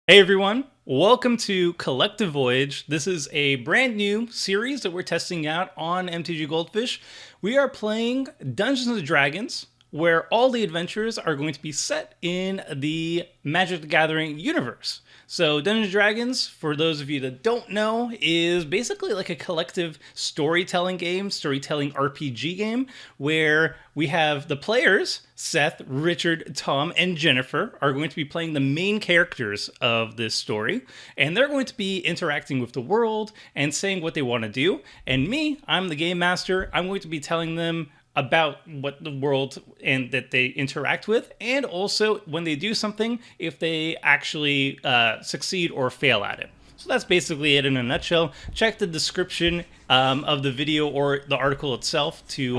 Hey everyone, welcome to Collective Voyage. This is a brand new series that we're testing out on MTG Goldfish. We are playing Dungeons and Dragons, where all the adventures are going to be set in the Magic the Gathering universe. So Dungeons and Dragons, for those of you that don't know, is basically like a collective storytelling game, storytelling RPG game, where we have the players, Seth, Richard, Tom, and Jennifer, are going to be playing the main characters of this story, and they're going to be interacting with the world and saying what they want to do. And me, I'm the game master. I'm going to be telling them about what the world and that they interact with, and also when they do something, if they actually succeed or fail at it. So that's basically it in a nutshell. Check the description of the video or the article itself to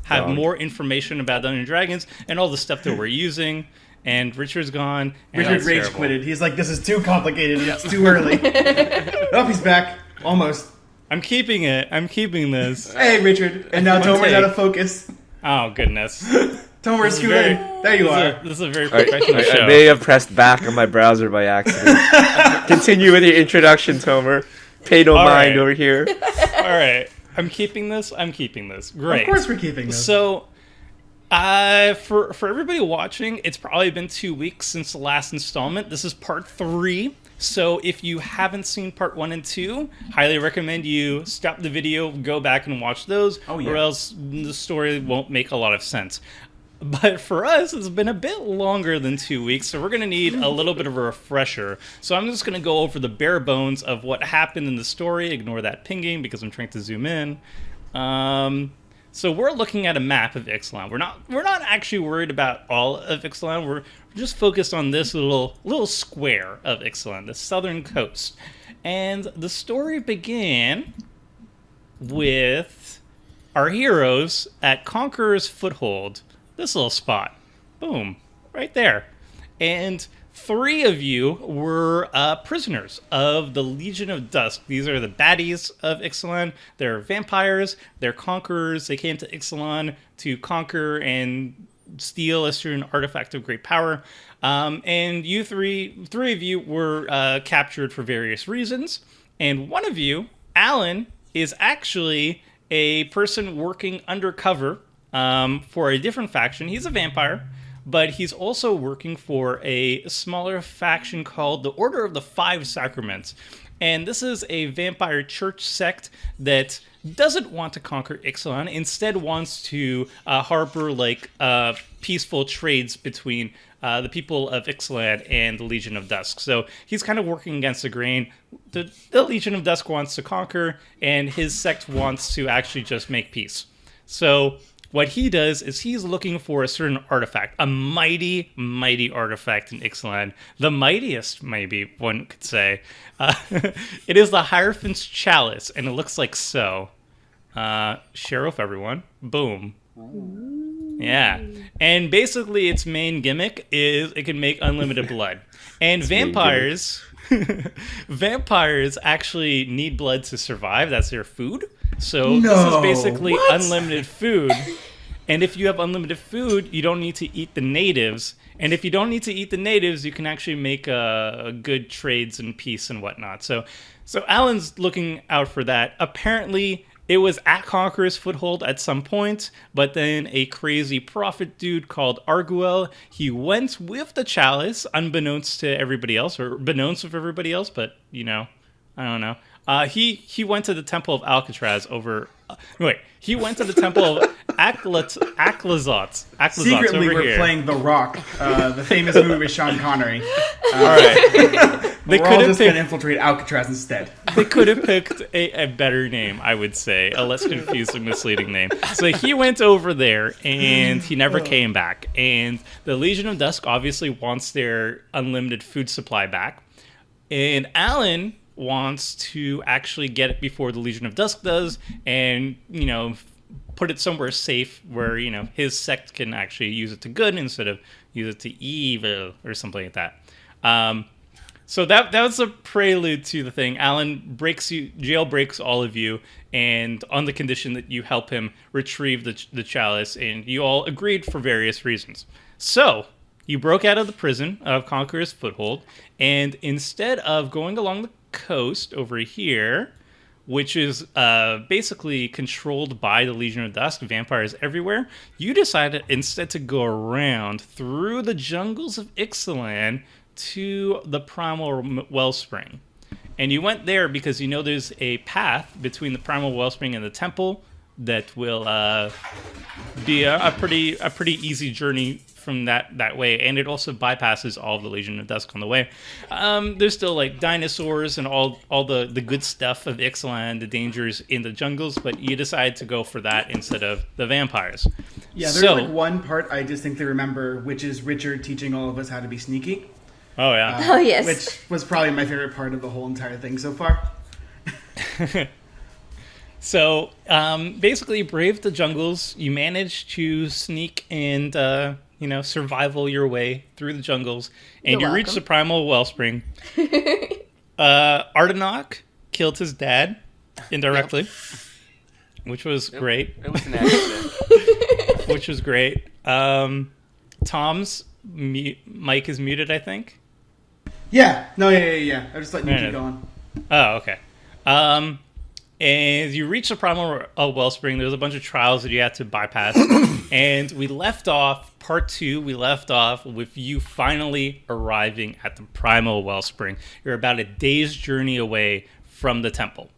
have more information about Dungeons and Dragons and all the stuff that we're using. And Richard's gone. And Richard rage quitted. He's like, this is too complicated. It's too early. Oh, he's back. Almost. I'm keeping it. I'm keeping this. Hey, Richard. And now Tomer's out of focus. Oh, goodness. Tomer, scoot in. There you are. This is a very professional show. I may have pressed back on my browser by accident. Continue with your introduction, Tomer. Pay no mind over here. All right. I'm keeping this. I'm keeping this. Great. Of course we're keeping this. So, for everybody watching, it's probably been 2 weeks since the last installment. This is part 3. So if you haven't seen part 1 and 2, highly recommend you stop the video, go back and watch those, or else the story won't make a lot of sense. But for us, it's been a bit longer than 2 weeks, so we're going to need a little bit of a refresher. So I'm just going to go over the bare bones of what happened in the story. Ignore that pinging because I'm trying to zoom in. So we're looking at a map of Ixalan. We're not actually worried about all of Ixalan. We're just focused on this little square of Ixalan, the southern coast. And the story began with our heroes at Conqueror's Foothold. This little spot. Boom. Right there. And 3 of you were prisoners of the Legion of Dusk. These are the baddies of Ixalan. They're vampires. They're conquerors. They came to Ixalan to conquer and steal a certain artifact of great power. And you three of you were captured for various reasons. And one of you, Alan, is actually a person working undercover for a different faction. He's a vampire, but he's also working for a smaller faction called the Order of the Five Sacraments. And this is a vampire church sect that doesn't want to conquer Ixalan, instead wants to harbor peaceful trades between the people of Ixalan and the Legion of Dusk. So he's kind of working against the grain. The Legion of Dusk wants to conquer, and his sect wants to actually just make peace. So what he does is he's looking for a certain artifact, a mighty, mighty artifact in Ixalan. The mightiest, maybe one could say. It is the Hierophant's chalice, and it looks like so. Share with everyone. Boom. Yeah. And basically its main gimmick is it can make unlimited blood. And vampires actually need blood to survive. That's their food. So this is basically unlimited food. And if you have unlimited food, you don't need to eat the natives. And if you don't need to eat the natives, you can actually make good trades and peace and whatnot. So Alan's looking out for that. Apparently, it was at Conqueror's Foothold at some point, but then a crazy prophet dude called Arguel, he went with the chalice, unbeknownst to everybody else, or beknownst with everybody else, but, I don't know. He went to the Temple of Alcatraz over... he went to the Temple of Aclazotz. Secretly, over we're here. playing The Rock, the famous movie with Sean Connery. All right. We're all just going to infiltrate Alcatraz instead. They could have picked a better name, I would say. A less confusing, misleading name. So he went over there, and he never came back. And the Legion of Dusk obviously wants their unlimited food supply back. And Alan wants to actually get it before the Legion of Dusk does, and, put it somewhere safe where, his sect can actually use it to good instead of use it to evil or something like that. So that was a prelude to the thing. Alan jailbreaks all of you, and on the condition that you help him retrieve the chalice, and you all agreed for various reasons. So You broke out of the prison of Conqueror's Foothold, and instead of going along the coast over here, which is basically controlled by the Legion of Dusk, vampires everywhere, you decided instead to go around through the jungles of Ixalan to the primal wellspring. And you went there because you know there's a path between the primal wellspring and the temple that will be a pretty easy journey from that way, and it also bypasses all of the Legion of Dusk on the way. There's still like dinosaurs and all the good stuff of Ixalan, the dangers in the jungles, but you decide to go for that instead of the vampires. Yeah, there's like one part I distinctly remember, which is Richard teaching all of us how to be sneaky. Oh yeah. Oh yes. Which was probably my favorite part of the whole entire thing so far. So, basically, you braved the jungles. You managed to sneak and, survival your way through the jungles. And You're you reached the welcome. primal wellspring. Ardenok killed his dad indirectly, which was great. It was an accident. Which was great. Tom's mic is muted, I think. Yeah. No, yeah. I'm just letting you keep going. Oh, okay. And you reach the primal wellspring. There's a bunch of trials that you had to bypass. And we left off, part 2, we left off with you finally arriving at the primal wellspring. You're about a day's journey away from the temple.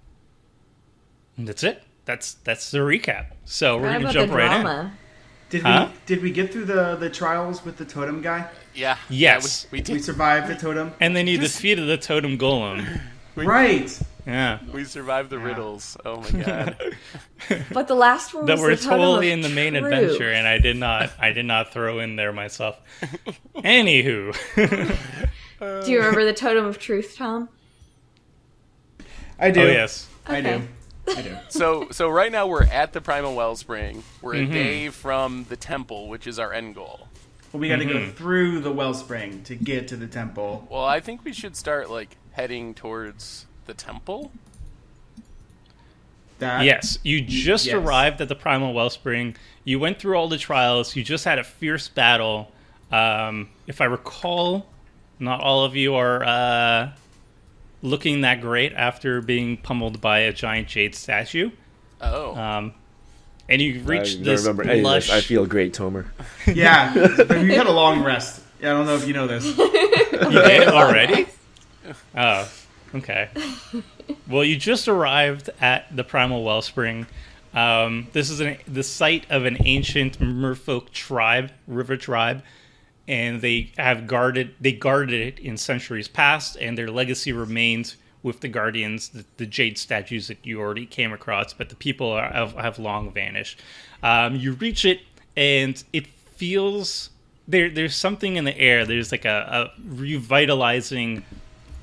And that's it. That's the recap. So we're going to jump right in. Did we get through the trials with the totem guy? Yeah. Yes. We We did. survived the totem? And then you defeated the totem golem. Right. Yeah. We survived the riddles. Oh my god. But the last one was That were the totem totally of in the main truth. adventure, and I did not throw in there myself. Anywho. Do you remember the totem of truth, Tom? I do. Oh yes. I do. Okay. So right now we're at the primal wellspring. We're a day from the temple, which is our end goal. Well, we got to go through the wellspring to get to the temple. Well, I think we should start heading towards the temple. Yes, you just arrived at the primal wellspring. You went through all the trials. You just had a fierce battle. If I recall, not all of you are looking that great after being pummeled by a giant jade statue. Oh. And you reached I this remember any of lush... this. I feel great, Tomer. Yeah. We had a long rest. Yeah, I don't know if you know this. You did already? Oh, okay. Well, you just arrived at the primal wellspring. This is the site of an ancient merfolk tribe, river tribe, and they guarded it in centuries past, and their legacy remains with the guardians, the jade statues that you already came across, but the people have long vanished. You reach it, and it feels there's something in the air. There's like a revitalizing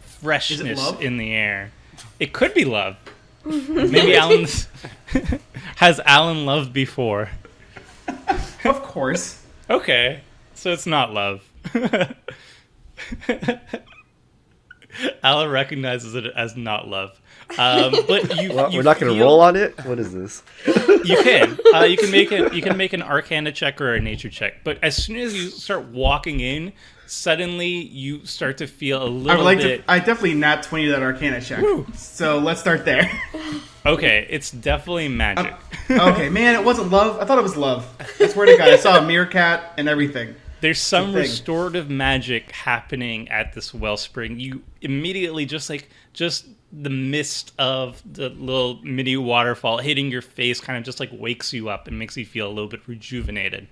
freshness in the air. It could be love. Maybe has Alan loved before? Of course. Okay, so it's not love. Alan recognizes it as not love. But We're not going to roll on it. What is this? You can. You can make an Arcana check or a Nature check. But as soon as you start walking in, suddenly you start to feel a little bit. I definitely nat 20 that Arcana check. Woo. So let's start there. Okay, it's definitely magic. Okay, man, it wasn't love. I thought it was love. I swear to God, I saw a meerkat and everything. There's some restorative magic happening at this wellspring. You immediately just the mist of the little mini waterfall hitting your face kind of just wakes you up and makes you feel a little bit rejuvenated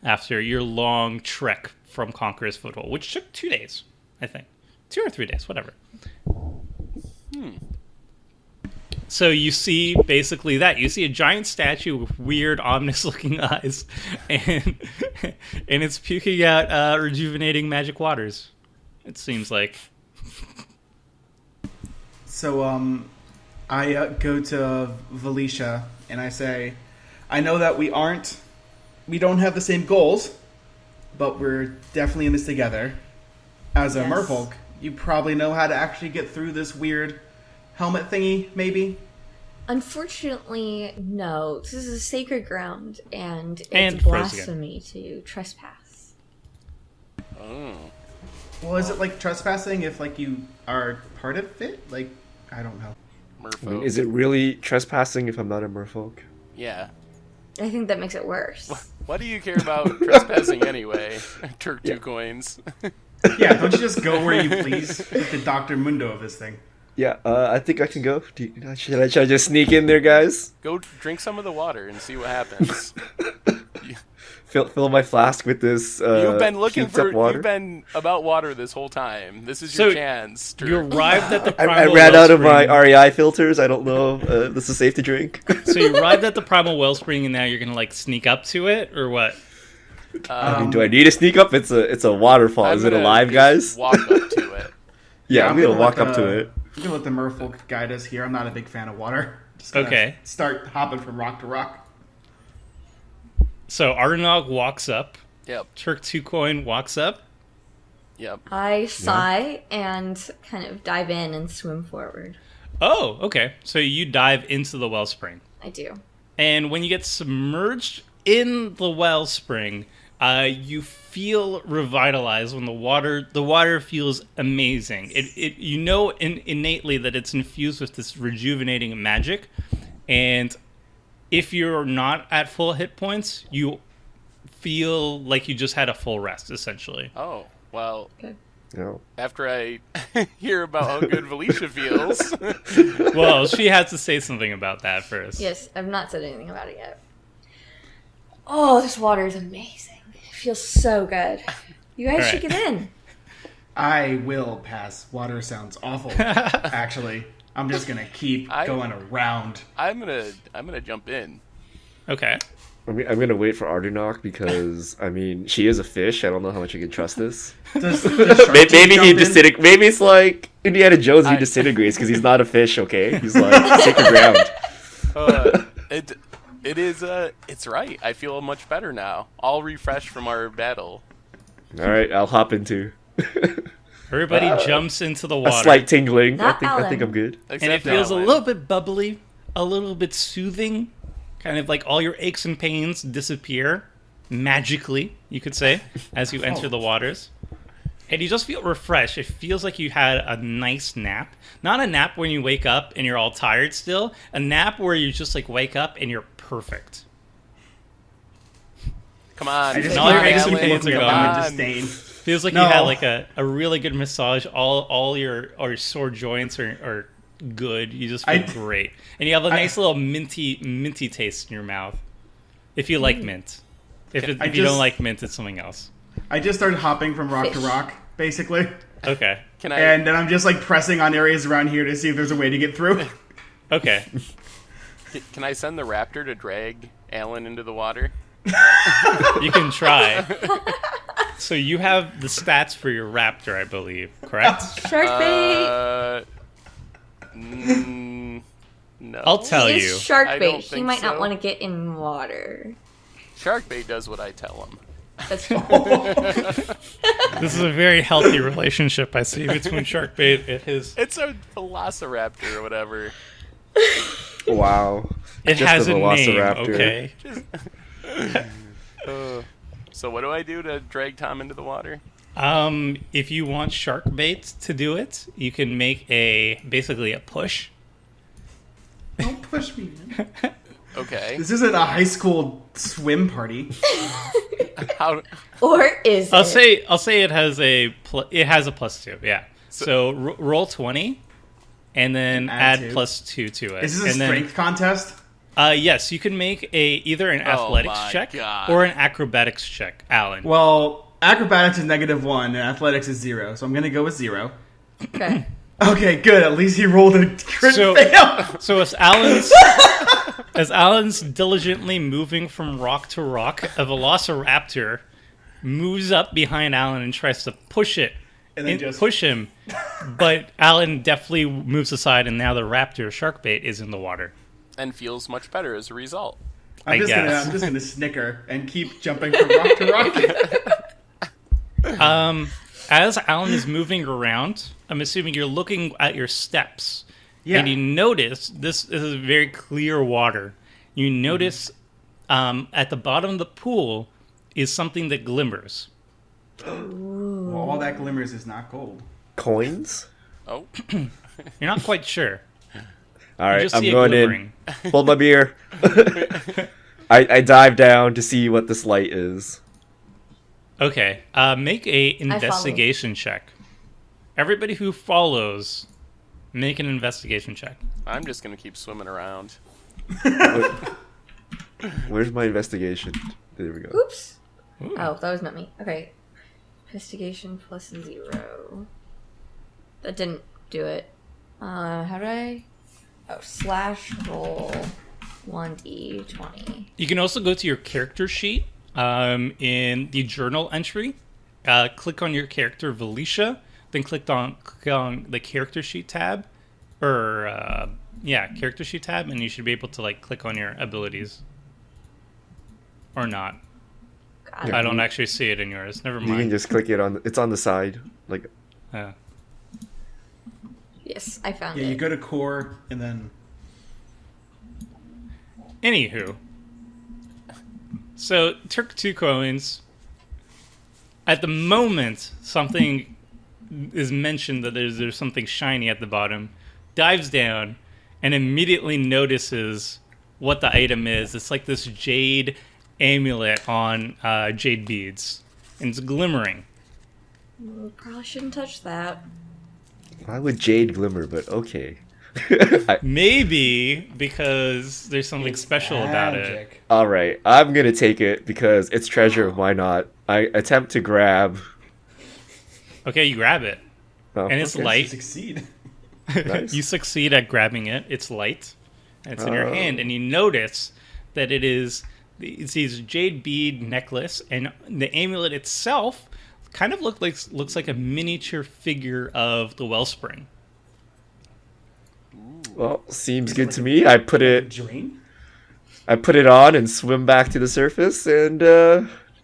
after your long trek from Conqueror's Foothold, which took 2 days, I think. 2 or 3 days, whatever. So you see basically that. You see a giant statue with weird, ominous-looking eyes, and it's puking out rejuvenating magic waters, it seems like. So, I go to Valicia, and I say, I know that we don't have the same goals, but we're definitely in this together. As a merfolk, you probably know how to actually get through this weird helmet thingy, maybe? Unfortunately, no. This is a sacred ground, and it's And blasphemy to trespass. Oh. Well, is it like trespassing if like you are part of it? Like, I don't know. Merfolk. I mean, is it really trespassing if I'm not a merfolk? Yeah. I think that makes it worse. What do you care about trespassing anyway? Turk 2 coins. Yeah, don't you just go where you please? Like the Dr. Mundo of this thing. Yeah, I think I can go. Should I just sneak in there, guys? Go drink some of the water and see what happens. Fill my flask with this. You've been looking heated up water. You've been about water this whole time. This is So, your chance. You arrived at the I primal ran out of my wellspring. REI filters. I don't know if this is safe to drink. So you arrived at the primal wellspring, and now you're gonna like sneak up to it, or what? I mean, do I need to sneak up? It's a waterfall. I'm Is it gonna alive, just guys? Walk up to it. Yeah, I'm gonna walk let up to it. I'm gonna let the merfolk guide us here. I'm not a big fan of water. Just gonna Okay. Start hopping from rock to rock. So Ardenog walks up. Yep. Turk 2 coin walks up. Yep. I sigh and kind of dive in and swim forward. Oh, okay. So you dive into the wellspring. I do. And when you get submerged in the wellspring, you feel revitalized when the water feels amazing. It you know innately that it's infused with this rejuvenating magic, and if you're not at full hit points, you feel like you just had a full rest, essentially. Oh, well, Okay. No. after I hear about how good Felicia feels. Well, she has to say something about that first. Yes, I've not said anything about it yet. Oh, this water is amazing. It feels so good. You guys should Alright. get in. I will pass. Water sounds awful. Actually, I'm just gonna keep going around. I'm gonna jump in. Okay. I'm gonna wait for Ardenok because I mean she is a fish. I don't know how much you can trust this. Does Maybe he jump in? disintegrates. Maybe it's like Indiana Jones. He disintegrates because he's not a fish. Okay, he's like sacred ground. It is it's right. I feel much better now. All refreshed from our battle. All right, I'll hop into. Everybody jumps into the A water. slight tingling. Not I think Alan. I'm good. And it Except feels Alan. a little bit bubbly, a little bit soothing, kind of like all your aches and pains disappear magically, you could say, as you enter the waters. And you just feel refreshed. It feels like you had a nice nap. Not a nap when you wake up and you're all tired still. A nap where you just like wake up and you're perfect. Come on. I just all your keep aches and looking pains are at them gone. with disdain. Feels like No. you had like a really good massage. All your sore joints are good. You just feel great. And you have a nice little minty taste in your mouth. If you like mint. If you just- don't like mint, it's something else. I just started hopping from rock to Fish. rock, basically. Okay. Can I? And then I'm just like pressing on areas around here to see if there's a way to get through. Okay. Can I send the raptor to drag Alan into the water? You can try. So you have the stats for your raptor, I believe, correct? Shark bait. No. I'll tell He you. is shark I bait. don't He think might not so. want to get in water. Sharkbait does what I tell him. That's true. This is a very healthy relationship I see between Sharkbait and his. It's a velociraptor or whatever. Wow. It Just has a a name, velociraptor. okay? So what do I do to drag Tom into the water? If you want Sharkbait to do it, you can make basically a push. Don't push me, man. Okay. This isn't a high school swim party. How? Or is I'll it? say it has a +2. Yeah. So roll 20, and then Add add two. +2 to it. Is this a and strength contest? Then, yes, you can make either an Oh athletics my check God. or an acrobatics check, Alan. Well, acrobatics is -1 and athletics is 0, so I'm gonna go with 0. Okay. Okay, good. At least he rolled a crit So- fail. So as Alan's diligently moving from rock to rock, a velociraptor moves up behind Alan and tries to push him. But Alan definitely moves aside, and now the raptor Sharkbait is in the water. And feels much better as a result. I I'm guess. just gonna snicker and keep jumping from rock to rock. As Alan is moving around, I'm assuming you're looking at your steps. Yeah. And you notice, this is very clear water. You notice at the bottom of the pool is something that glimmers. Well, all that glimmers is not gold. Coins? Oh, You're not quite sure. All You right, just I'm see it going glimmering. in. Hold my beer. I dive down to see what this light is. Okay, make a investigation check. Everybody who follows, make an investigation check. I'm just gonna keep swimming around. Where's my investigation? There we go. Oops. Ooh. Oh, that was not me. Okay. Investigation plus 0. That didn't do it. How did I? Oh, slash roll 1d20. You can also go to your character sheet in the journal entry. Click on your character, Valicia, then click on the character sheet tab. Character sheet tab, and you should be able to like click on your abilities. Or not. Got it. I don't actually see it in yours. Never You can mind. just click it on. It's on the side. Like, Yes, I found Yeah, it. you go to core and then. Anywho. So, took 2 coins. At the moment, something is mentioned that there's something shiny at the bottom. Dives down and immediately notices what the item is. It's like this jade amulet on jade beads. And it's glimmering. Probably shouldn't touch that. why would jade glimmer? But okay. Maybe because there's something special about it. Magic. All right, I'm gonna take it because it's treasure. Why not? I attempt to grab. Okay, you grab it. Oh, And it's okay. You light. succeed. Nice. You succeed at grabbing it. It's light. And it's in your hand, and you notice that it's these jade bead necklace, and the amulet itself kind of looks like a miniature figure of the wellspring. Well, seems good to me. I put it Drain? on and swim back to the surface, and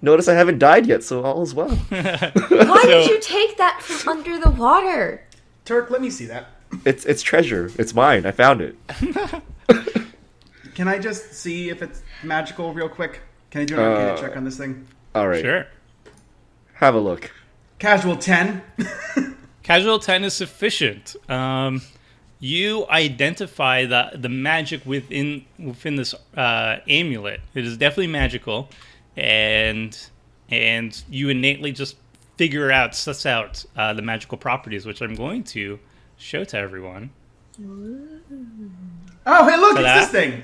notice I haven't died yet, so all is well. Why did you take that from under the water? Turk, let me see that. It's treasure. It's mine. I found it. Can I just see if it's magical real quick? Can I do an arcana check on this thing? All right. Sure. Have a look. Casual 10. Casual 10 is sufficient. You identify the magic within this amulet. It is definitely magical, and you innately just suss out the magical properties, which I'm going to show to everyone. Oh, hey, look, For it's that? this thing.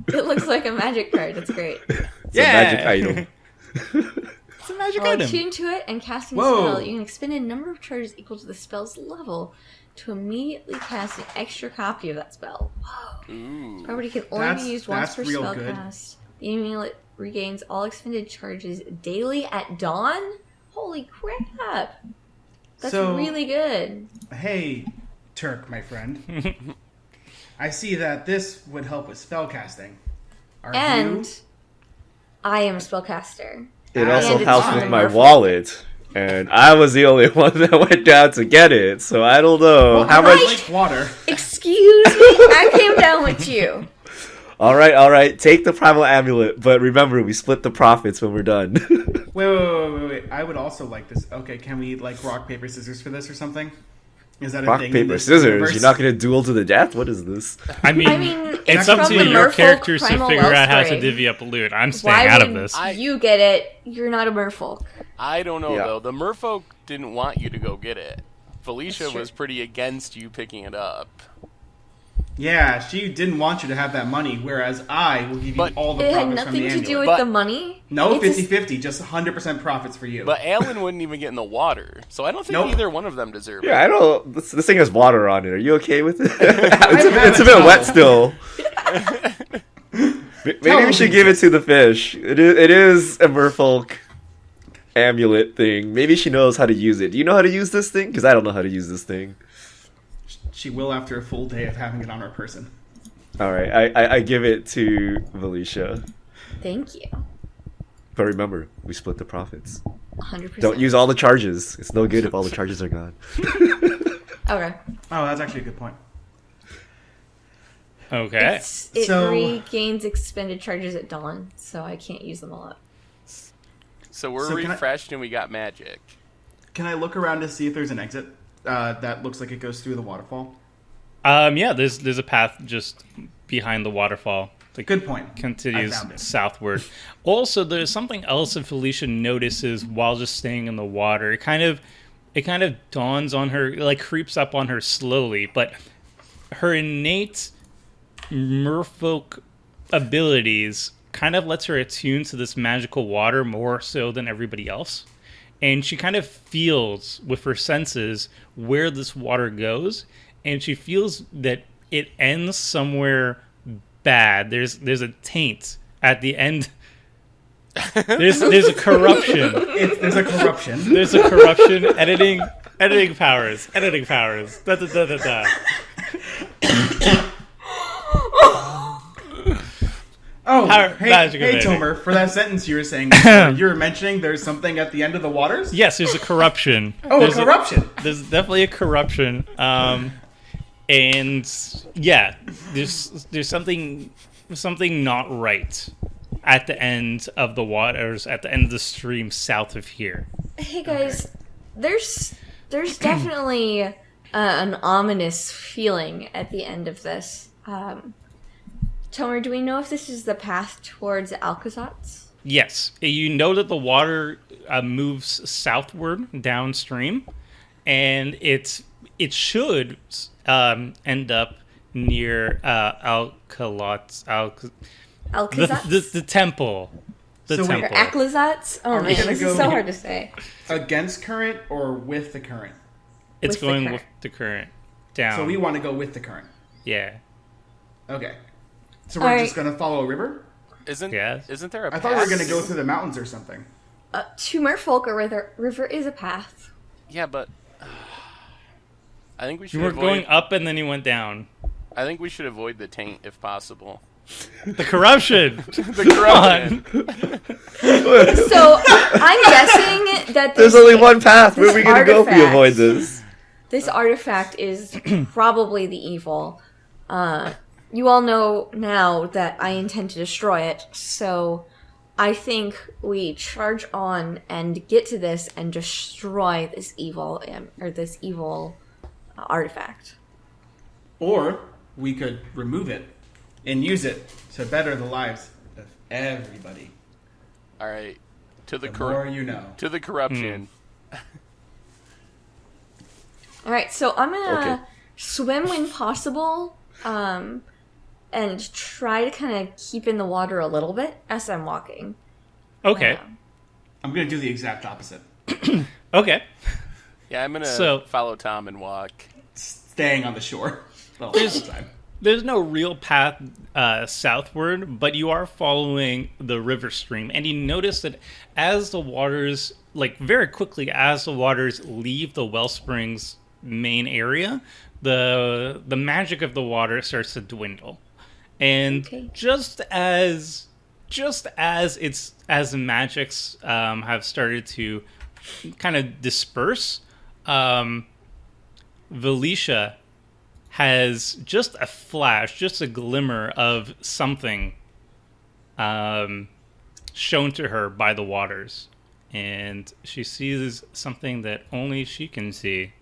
It looks like a magic card. That's great. It's a magic item. It's a magic While item. attuned to it and casting a Whoa. spell, you can expend a number of charges equal to the spell's level to immediately cast an extra copy of that spell. Whoa. Ooh. Property can only That's- be used once that's per real spell good. cast. The amulet regains all expended charges daily at dawn? Holy crap! That's So- really good. Hey, Turk, my friend. I see that this would help with spellcasting. Are And you? I am a spellcaster. It And also it's helps fine. with my wallet, and I was the only one that went down to get it, so I don't know how I much. like water. Excuse me, I came down with you. All right. Take the primal amulet, but remember, we split the profits when we're done. Wait. I would also like this. Okay, can we like rock, paper, scissors for this or something? Is that a Rock, thing? in paper, this scissors. universe? You're not gonna duel to the death. What is this? I mean, it's it's up from to the your Merfolk characters to Primal figure out how to Wellspring. divvy up loot. I'm Why staying out of would this. you get it? You're not a merfolk. I don't know Yeah. though. The merfolk didn't want you to go get it. Felicia That's true. was pretty against you picking it up. Yeah, she didn't want you to have that money, whereas I will give you But- all the It had profits from the nothing to do amulet. with But- the money. No, It's a- 50-50, just 100% profits for you. But Alan wouldn't even get in the water, so I don't think Nope. either one of them deserve Yeah, it. I don't. This thing has water on it. Are you okay with it? have it's a a bit towel. wet still. Maybe we Towels should give it to the fish. It is a merfolk amulet thing. Maybe she knows how to use it. Do you know how to use this thing? Because I don't know how to use this thing. She will after a full day of having it on her person. All right, I give it to Valicia. Thank you. But remember, we split the profits. 100%. Don't use all the charges. It's no good if all the charges are gone. Okay. Oh, that's actually a good point. Okay. It So- regains expended charges at dawn, so I can't use them all up. So we're So can I- refreshed and we got magic. Can I look around to see if there's an exit that looks like it goes through the waterfall? Yeah, there's a path just behind the waterfall. Like, Good point. continues I found it. southward. Also, there's something else that Felicia notices while just staying in the water. It kind of dawns on her, like creeps up on her slowly, but her innate merfolk abilities kind of lets her attune to this magical water more so than everybody else. And she kind of feels with her senses where this water goes, and she feels that it ends somewhere bad. There's a taint at the end. There's a corruption. There's a corruption. There's a corruption. Editing powers. Da, da, da, da, da. Oh, Power- hey, magic hey, ability. Tomer, for that sentence you were saying, you were mentioning there's something at the end of the waters? Yes, there's a corruption. Oh, There's a corruption. There's definitely a corruption. And yeah, there's something not right at the end of the waters, at the end of the stream south of here. Hey guys, there's definitely an ominous feeling at the end of this. Tomer, do we know if this is the path towards Alcazatz? Yes, you know that the water moves southward downstream, and it should end up near Alcazatz. Alcazatz? The temple. The So wait, temple. Or Alcazatz? Oh Are we man, gonna this go- is so hard to say. Against current or with the current? It's with the going current. with the current down. So we want to go with the current. Yeah. Okay. So we're Alright. just going to follow a river? Isn't Yes. isn't there a I path? thought we were going to go through the mountains or something. To Merfolk, a river is a path. Yeah, but I think we should You were avoid going up and then you went down. I think we should avoid the taint if possible. The corruption. The corruption. So I'm guessing that There's only one path. Where are we gonna go if we artifact- avoid this? this artifact is probably the evil. You all know now that I intend to destroy it, so I think we charge on and get to this and destroy this evil artifact. Or we could remove it and use it to better the lives of everybody. All right. To the The more you know. to the corruption. All right, so I'm gonna Okay. swim when possible, and try to kind of keep in the water a little bit as I'm walking. Okay. I'm going to do the exact opposite. Okay. Yeah, I'm gonna So- follow Tom and walk. Staying on the shore. The whole time. There's no real path southward, but you are following the river stream, and you notice that as the waters, like very quickly, as the waters leave the wellspring's main area, the magic of the water starts to dwindle, and Okay. just as the magics have started to kind of disperse, Valicia has just a flash, just a glimmer of something shown to her by the waters. And she sees something that only she can see.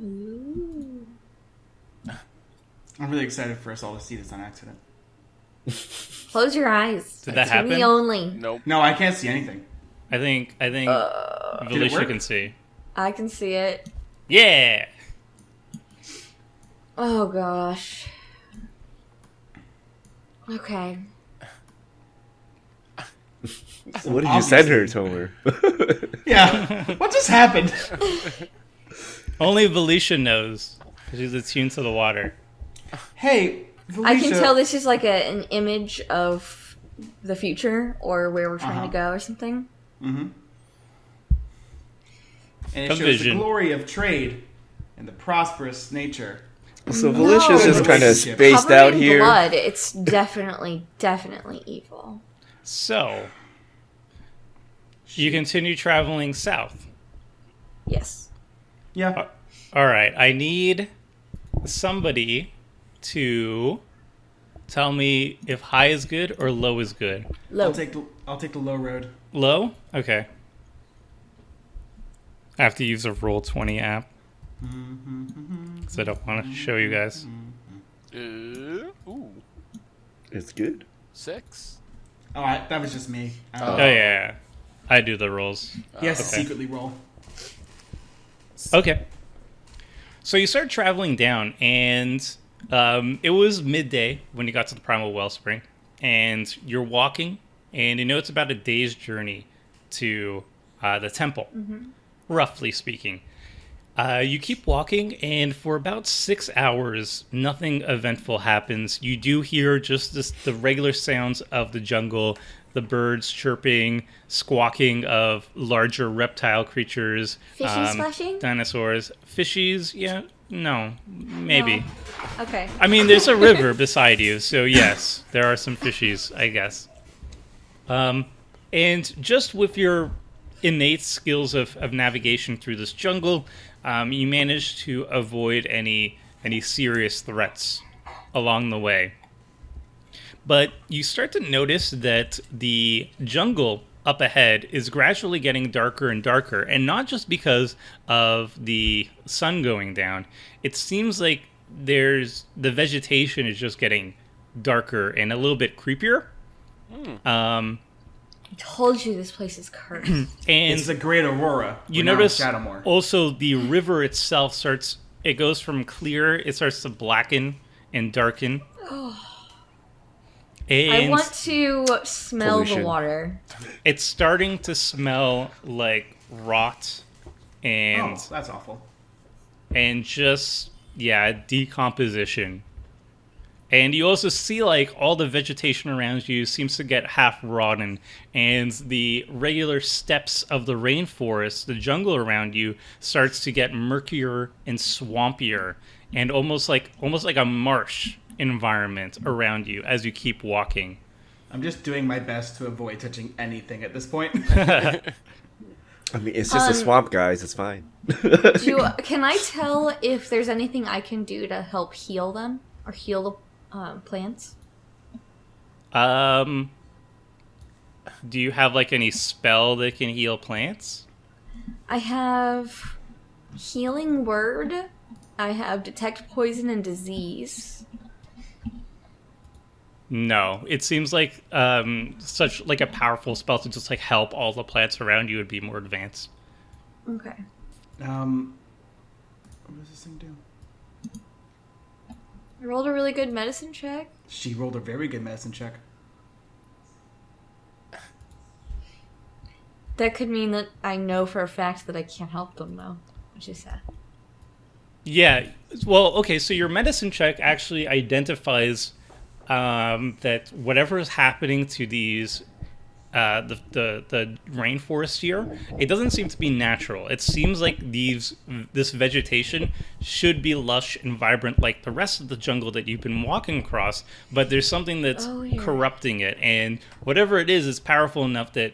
Ooh. I'm really excited for us all to see this on accident. Close your eyes. Did that To me happen? only. Nope. No, I can't see anything. I think Did it Valicia work? can see. I can see it. Yeah! Oh gosh. Okay. What did you send her, Tomer? Yeah. What just happened? Only Valicia knows. She's attuned to the water. Hey, I can Felicia. tell this is like an image of the future or where we're trying to go or something. Mm-hmm. And it Come shows vision. the glory of trade and the prosperous nature. So No. Valicia's just kind of Relationship. spaced Covered out in here. blood, it's definitely evil. So, you continue traveling south. Yes. Tell me if high is good or low is good. Low. I'll take the low road. Low? Okay. I have to use a Roll20 app. Because I don't want to show you guys. Ooh. It's good. 6. Oh, that was just me. Oh, yeah. I do the rolls. He has to Okay. secretly roll. Okay. So you start traveling down, and it was midday when you got to the primal wellspring, and you're walking, and you know it's about a day's journey to the temple, roughly speaking. You keep walking, and for about 6 hours, nothing eventful happens. You do hear just the regular sounds of the jungle, the birds chirping, squawking of larger reptile creatures. Fishies splashing? Dinosaurs. Fishies? Yeah. No. Maybe. No. Okay. I mean, there's a river beside you, so yes, there are some fishies, I guess. And just with your innate skills of navigation through this jungle, you manage to avoid any serious threats along the way. But you start to notice that the jungle up ahead is gradually getting darker and darker, and not just because of the sun going down. It seems like the vegetation is just getting darker and a little bit creepier. I told you this place is cursed. And It's the Great Aurora. you We're now in notice Shadowmoor. also the river itself it goes from clear, it starts to blacken and darken. And I want to smell Pollution. the water. it's starting to smell like rot and Oh, that's awful. just decomposition. And you also see like all the vegetation around you seems to get half rotten, and the regular steppes of the rainforest, the jungle around you, starts to get murkier and swampier, and almost like a marsh environment around you as you keep walking. I'm just doing my best to avoid touching anything at this point. I mean, it's just a swamp, guys. It's fine. Can I tell if there's anything I can do to help heal them or heal the plants? Do you have like any spell that can heal plants? I have Healing Word. I have Detect Poison and Disease. No, it seems like such like a powerful spell to just like help all the plants around you would be more advanced. Okay. What does this thing do? I rolled a really good medicine check. She rolled a very good medicine check. That could mean that I know for a fact that I can't help them, though, which is sad. Yeah, well, okay, so your medicine check actually identifies that whatever is happening to these the rainforest here, it doesn't seem to be natural. It seems like this vegetation should be lush and vibrant like the rest of the jungle that you've been walking across, but there's something that's corrupting it, and whatever it is powerful enough that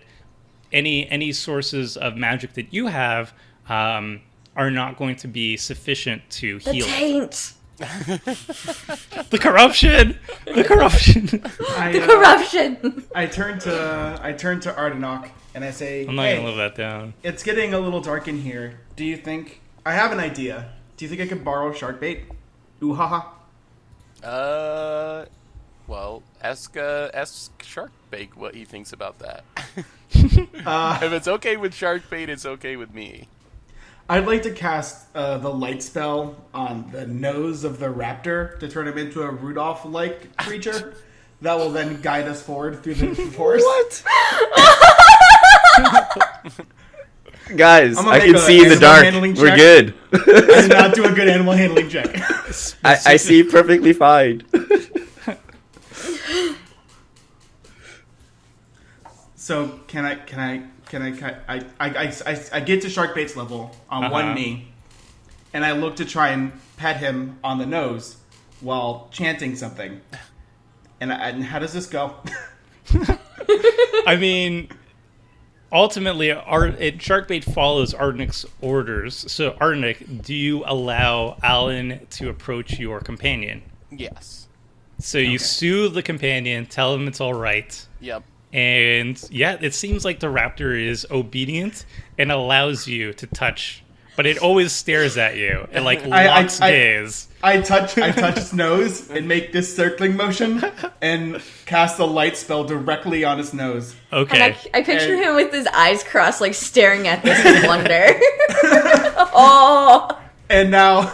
any sources of magic that you have are not going to be sufficient to The heal it. taint! The corruption! The corruption! The corruption! I turn to Ardenok and I say, I'm not "Hey, gonna live that down. it's getting a little dark in here. Do you think I have an idea? Do you think I could borrow shark bait? Ooh ha ha. Well, ask Sharkbait what he thinks about that. If it's okay with Sharkbait, it's okay with me. I'd like to cast the light spell on the nose of the raptor to turn him into a Rudolph-like creature that will then guide us forward through the forest. What? Guys, I'm gonna I make can a see in the animal dark. handling We're check. good. I did not do a good animal handling check. I see perfectly fine. So can I get to Sharkbait's level on one knee, and I look to try and pet him on the nose while chanting something. And how does this go? I mean, ultimately, Sharkbait follows Ardenek's orders. So, Ardenek, do you allow Alan to approach your companion? Yes. So you soothe the companion, tell him it's all right. Yep. And yeah, it seems like the raptor is obedient and allows you to touch, but it always stares at you and like locks gaze. I touch its nose and make this circling motion and cast a light spell directly on its nose. Okay. And I picture him with his eyes crossed, like staring at this in wonder. Oh. And now,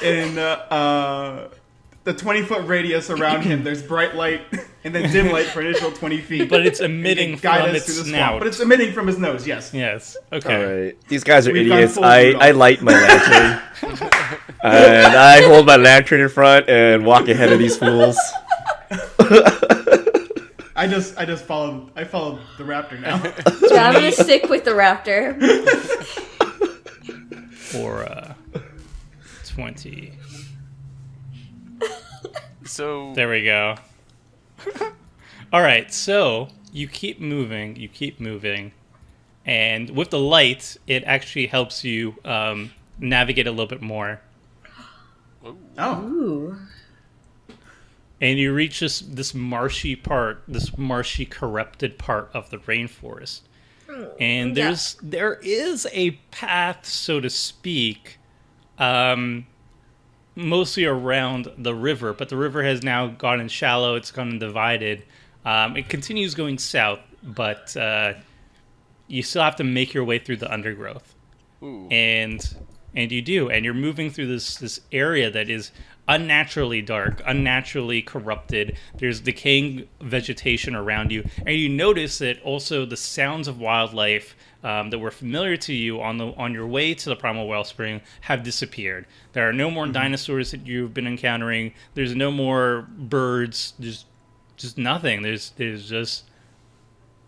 in the 20-foot radius around him, there's bright light and then dim light for an additional 20 feet. But it's emitting from its snout. But it's emitting from his nose, yes. Yes. Okay. All right. These guys are We've gone idiots. full I Rudolph. light my lantern. And I hold my lantern in front and walk ahead of these fools. I just followed the raptor now. Yeah, I'm gonna stick with the raptor. For 20. So There we go. All right, so you keep moving, and with the light, it actually helps you navigate a little bit more. Oh. Ooh. And you reach this marshy part, this marshy, corrupted part of the rainforest. And there is a path, so to speak, mostly around the river, but the river has now gotten shallow, it's gotten divided. It continues going south, but you still have to make your way through the undergrowth. Ooh. And you do, and you're moving through this area that is unnaturally dark, unnaturally corrupted. There's decaying vegetation around you, and you notice that also the sounds of wildlife that were familiar to you on your way to the primal wellspring have disappeared. There are no more dinosaurs that you've been encountering. There's no more birds. There's just nothing. There's just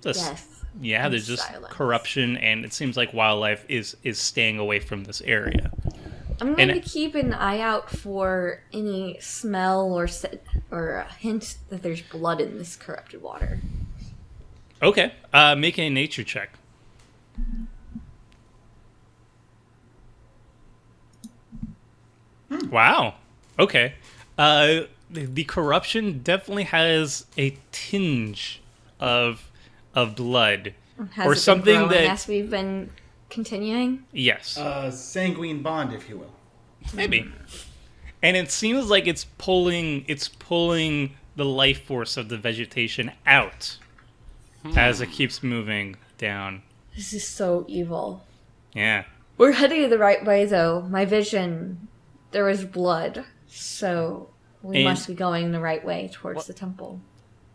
Death. yeah. And There's just silence. corruption, and it seems like wildlife is staying away from this area. I'm going And- to keep an eye out for any smell or a hint that there's blood in this corrupted water. Okay, make a nature check. Wow. Okay. The corruption definitely has a tinge of blood, Has or it been something growing that as we've been continuing? yes, Sanguine bond, if you will. maybe. And it seems like it's pulling the life force of the vegetation out as it keeps moving down. This is so evil. Yeah. We're heading the right way, though. My vision, there was blood, so we And- must be going the right way towards the temple.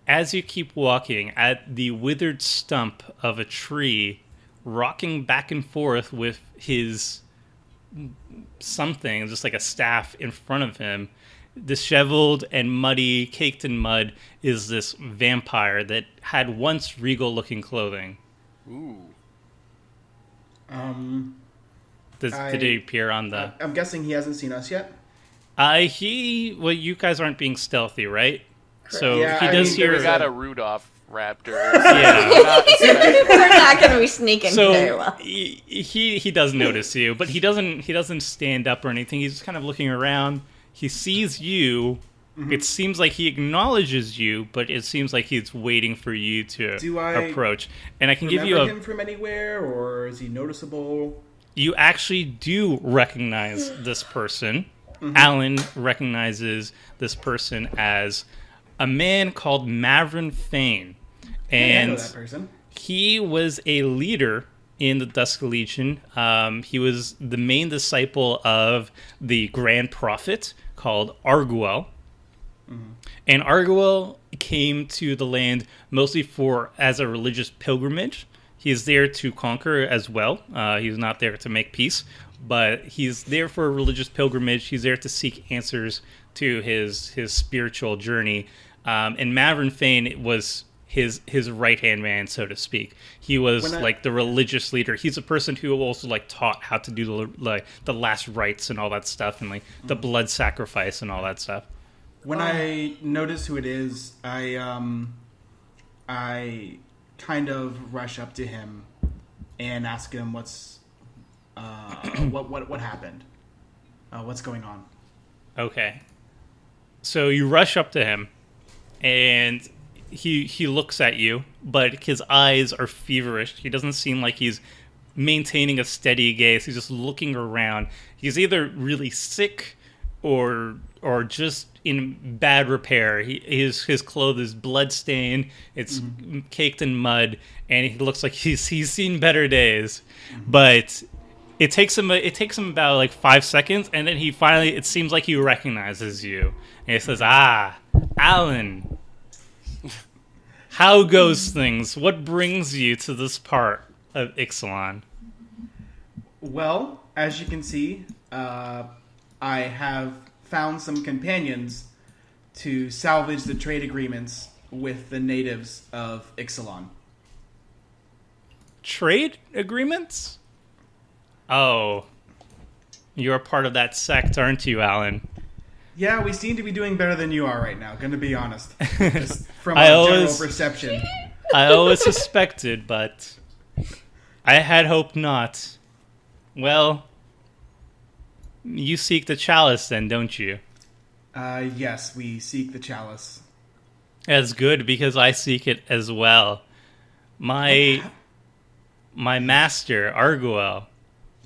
As you keep walking, at the withered stump of a tree, rocking back and forth with his something, just like a staff in front of him, disheveled and muddy, caked in mud, is this vampire that had once regal-looking clothing. Ooh. Did he appear on the... I'm guessing he hasn't seen us yet. Well, you guys aren't being stealthy, right? So Yeah, he I does mean, hear... We got a Rudolph raptor. Yeah. We're not going to be sneaking very So well. he does notice you, but he doesn't stand up or anything. He's just kind of looking around. He sees you. It seems like he acknowledges you, but it seems like he's waiting for you to Do I approach. And I can give Remember you him from anywhere, or is he noticeable? You actually do recognize this person. Alan recognizes this person as a man called Mavin Thane. Hey, I know And that person. he was a leader in the Dusk Legion. He was the main disciple of the Grand Prophet called Arguel. And Arguel came to the land mostly as a religious pilgrimage. He is there to conquer as well. He's not there to make peace, but he's there for a religious pilgrimage. He's there to seek answers to his spiritual journey. And Mavin Thane was his right-hand man, so to speak. He was like the religious leader. He's a person who also like taught how to do the last rites and all that stuff, and like the blood sacrifice and all that stuff. When I notice who it is, I kind of rush up to him and ask him what's what happened, what's going on. Okay. So you rush up to him, and he looks at you, but his eyes are feverish. He doesn't seem like he's maintaining a steady gaze. He's just looking around. He's either really sick or just in bad repair. His clothes is bloodstained. It's caked in mud, and he looks like he's seen better days. But it takes him about like 5 seconds, and then it seems like he recognizes you, and he says, Alan, how goes things? What brings you to this part of Ixalan? Well, as you can see, I have found some companions to salvage the trade agreements with the natives of Ixalan. Trade agreements? Oh, you're part of that sect, aren't you, Alan? Yeah, we seem to be doing better than you are right now, gonna be honest. Just from I our general always- perception. I always suspected, but I had hoped not. Well, you seek the chalice then, don't you? Yes, we seek the chalice. That's good, because I seek it as well. My master, Arguel,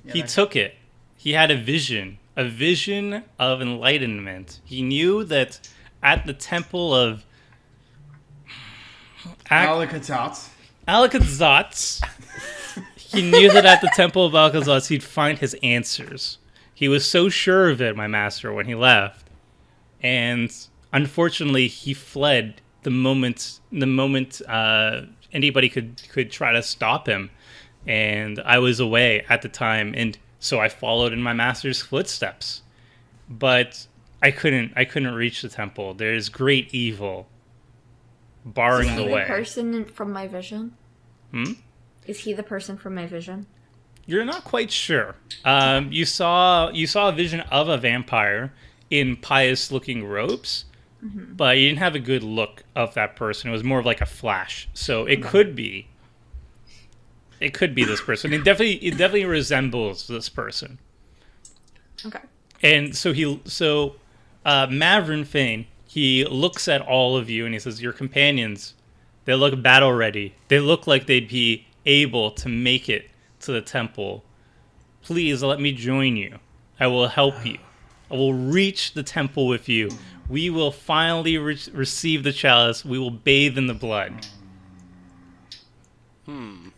he took it. He had a vision of enlightenment. He knew that at the temple of Alakatot. Alakazatz, he knew that at the temple of Alakazatz he'd find his answers. He was so sure of it, my master, when he left. And unfortunately, he fled the moment anybody could try to stop him. And I was away at the time, and so I followed in my master's footsteps. But I couldn't reach the temple. There's great evil barring the way. Is he the person from my vision? Hmm? Is he the person from my vision? You're not quite sure. You saw a vision of a vampire in pious-looking robes, but you didn't have a good look of that person. It was more of like a flash. So it could be. It could be this person. It definitely resembles this person. Okay. And so Mavin Thane, he looks at all of you and he says, "Your companions, they look battle ready. They look like they'd be able to make it to the temple. Please let me join you. I will help you. I will reach the temple with you. We will finally receive the chalice. We will bathe in the blood."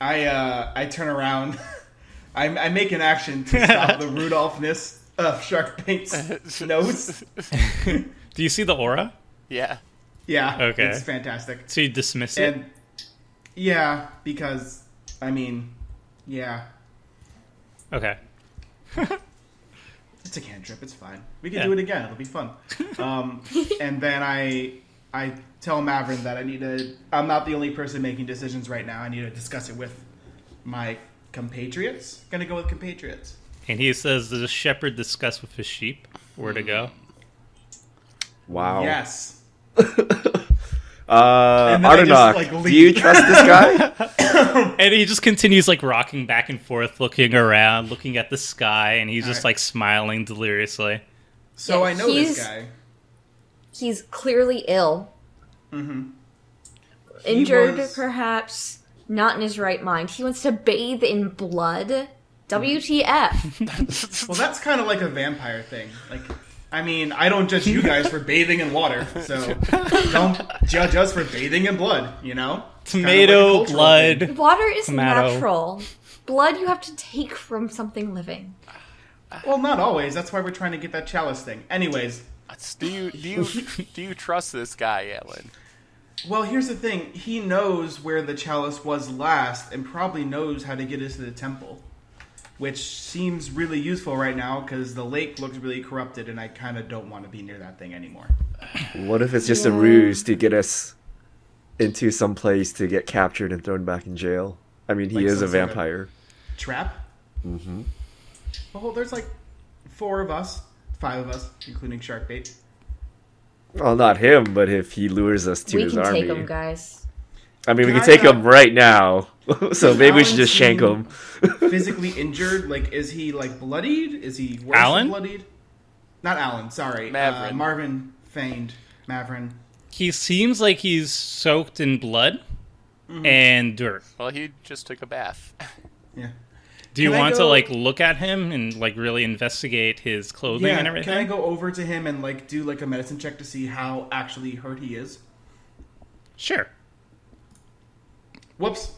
I turn around. I make an action to stop the Rudolphness of Sharkbait's nose. Do you see the aura? Yeah. Yeah, Okay. it's fantastic. So you dismiss it? And yeah, because yeah, Okay. it's a cantrip. It's fine. We can Yeah. do it again. It'll be fun. And then I tell Mavin that I'm not the only person making decisions right now. I need to discuss it with my compatriots. Gonna go with compatriots. And he says, "Does a shepherd discuss with his sheep where to go?" Wow. Yes. then I Ardenok, just, like, do leave. you trust this guy? And he just continues like rocking back and forth, looking around, looking at the sky, and he's just Alright. like smiling deliriously. So Yeah, I know he's- this guy. He's clearly ill. Mm-hmm. Injured, was- perhaps. Not in his right mind. He wants to bathe in blood. WTF? Well, that's kind of like a vampire thing. Like, I mean, I don't judge you guys for bathing in water, so don't judge us for bathing in blood. You know, It's kind of like a Tomato, cultural blood. thing. Water is Tomato. natural. Blood you have to take from something living. Well, not always. That's why we're trying to get that chalice thing. Anyways, Do you trust this guy, Ellen? well, here's the thing. He knows where the chalice was last, and probably knows how to get us to the temple, which seems really useful right now because the lake looks really corrupted, and I kind of don't want to be near that thing anymore. What if it's just a Yeah. ruse to get us into some place to get captured and thrown back in jail? I mean, he Like is some a sort of- vampire. Trap? Mm-hmm. Well, there's like 4 of us, 5 of us, including Sharkbait. Well, not him, but if he lures us to We his can army. take him, guys. I mean, we Can can I, take him right now. So maybe we should just shank him. Physically injured? Like, is he like bloodied? Is he worse Alan? than bloodied? Not Alan, sorry. Mavin. Marvin feigned. Mavin. He seems like he's soaked in blood and dirt. Well, he just took a bath. Yeah. Do you Can I want to go- like look at him and like really investigate his clothing and Yeah. everything? Can I go over to him and like do like a medicine check to see how actually hurt he is? Sure. Whoops.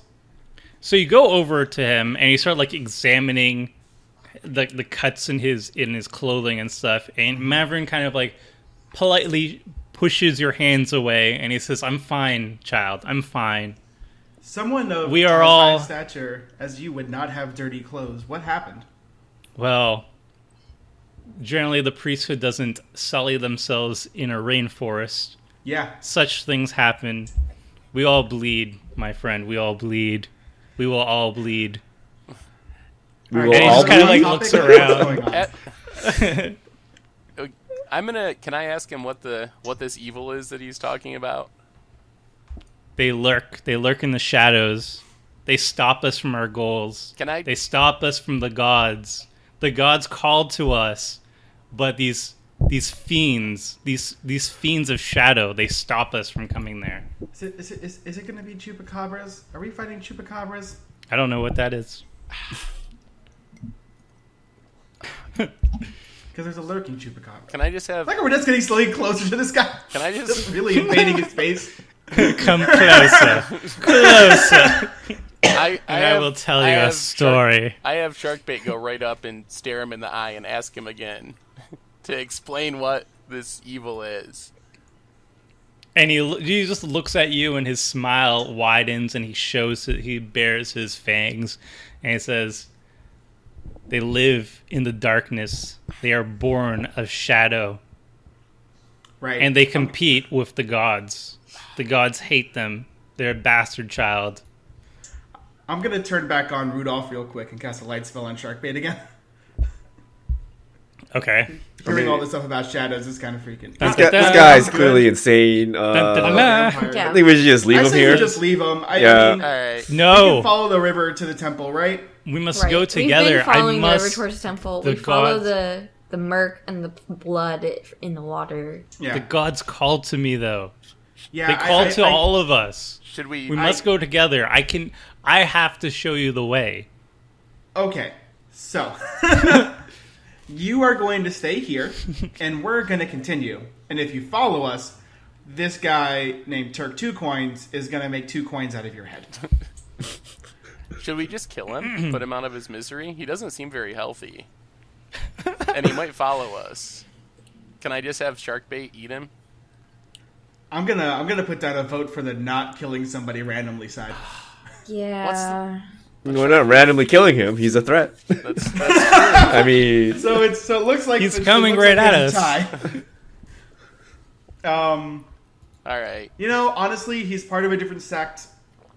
So you go over to him and you start like examining the cuts in his clothing and stuff. And Mavin kind of like politely pushes your hands away and he says, "I'm fine, child. I'm fine." Someone of We are as all- high stature as you would not have dirty clothes. What happened? Well, generally the priesthood doesn't sully themselves in a rainforest. Yeah. Such things happen. We all bleed, my friend. We all bleed. We will all bleed. We All will right, And he all just kind of be- like looks What's around. going on? I'm gonna. Can I ask him what this evil is that he's talking about? They lurk. They lurk in the shadows. They stop us from our goals. Can I? They stop us from the gods. The gods called to us, but these fiends, these fiends of shadow, they stop us from coming there. Is it going to be chupacabras? Are we fighting chupacabras? I don't know what that is. Because there's a lurking chupacabra. Can I just have? Like we're just getting slowly closer to this guy. Can I Just just? really invading his space. Come closer, closer. I I will tell you a story. I have Sharkbait go right up and stare him in the eye and ask him again to explain what this evil is. And he just looks at you, and his smile widens, and he bares his fangs, and he says, "They live in the darkness. They are born of shadow, Right. and they compete with the gods. The gods hate them. They're a bastard child." I'm going to turn back on Rudolph real quick and cast a light spell on Sharkbait again. Okay. Hearing all this stuff about shadows is kind of freaking. Dun, This dun, dun. guy's Good. clearly insane. Dun, dun, dun. Vampire. I think we should just leave I him say here. we just leave him. I Yeah. mean, All right. we can No, follow the river to the temple, right? we must Right. go together. We've been following I the river must. towards the temple. the We follow gods- the murk and the blood in the water. Yeah. The gods called to me, though. Yeah. They called to all of us. Should we? We must go together. I have to show you the way. Okay, so you are going to stay here, and we're going to continue. And if you follow us, this guy named Turk Two Coins is going to make 2 coins out of your head. Should we just kill him? Put him out of his misery? He doesn't seem very healthy, and he might follow us. Can I just have Sharkbait eat him? I'm gonna put down a vote for the not killing somebody randomly side. Yeah. We're not randomly killing him. He's a threat. That's true. I mean, So it looks like He's it coming looks right like at there's a us. tie. All right. You know, honestly, he's part of a different sect.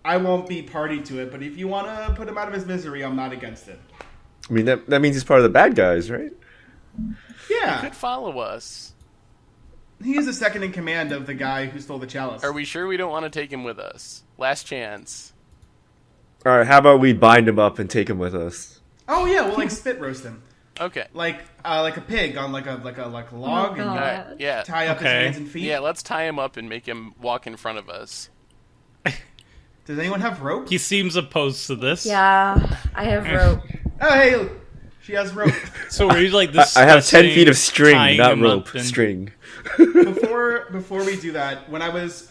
I won't be party to it, but if you want to put him out of his misery, I'm not against it. I mean that means he's part of the bad guys, right? Yeah, Could follow us. he is the second in command of the guy who stole the chalice. Are we sure we don't want to take him with us? Last chance. All right, how about we bind him up and take him with us? Oh yeah, we'll like spit roast him, Okay. like a pig on like a log, and God. All right. Yeah. tie up his Okay. hands and feet. Yeah. Let's tie him up and make him walk in front of us. Does anyone have rope? He seems opposed to this. Yeah. I have rope. Oh hey, look, she has rope. So we're like this. I have 10 feet of tying string, not him rope. up and- String. Before we do that, when I was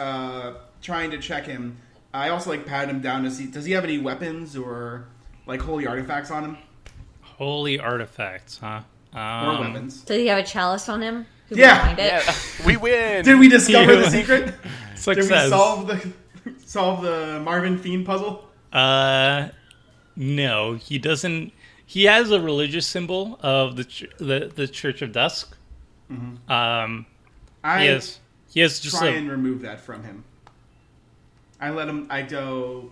trying to check him, I also like patted him down to see does he have any weapons or like holy artifacts on him Holy artifacts, huh? or weapons. Does he have a chalice on him? Who Yeah. can find it? Yeah. We win. Did we discover You- the secret? Did we Success. solve the Marvin Fiend puzzle? No, he doesn't. He has a religious symbol of the Church of Dusk. I He has just try a and remove that from him. I go,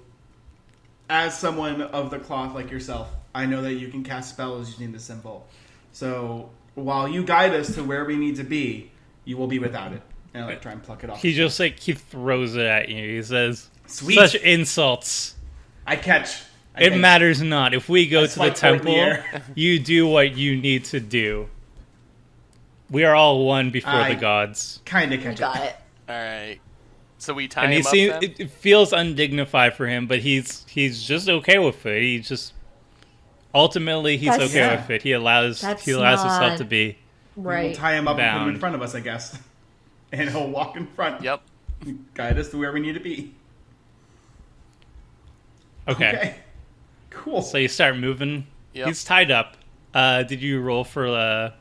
as someone of the cloth like yourself, I know that you can cast spells using the symbol. So while you guide us to where we need to be, you will be without it. And I like try and pluck it off. he just like he throws it at you. He says, Sweet. "Such insults. I catch. It matters not. If we go to the swipe toward the temple, air. you do what you need to do. We are all one before I the gods." Kind of We catch got it. it. All right. So we tie And him he up seems then? it feels undignified for him, but he's just okay with it. He just ultimately he's That's- okay Yeah. with it. He allows That's himself not- to be. We'll Right. tie him up and put him in Bound. front of us, I guess. And he'll walk in front. Yep. Guide us to where we need to be. Okay. Cool. So you start moving. Yep. He's tied up. Did you roll for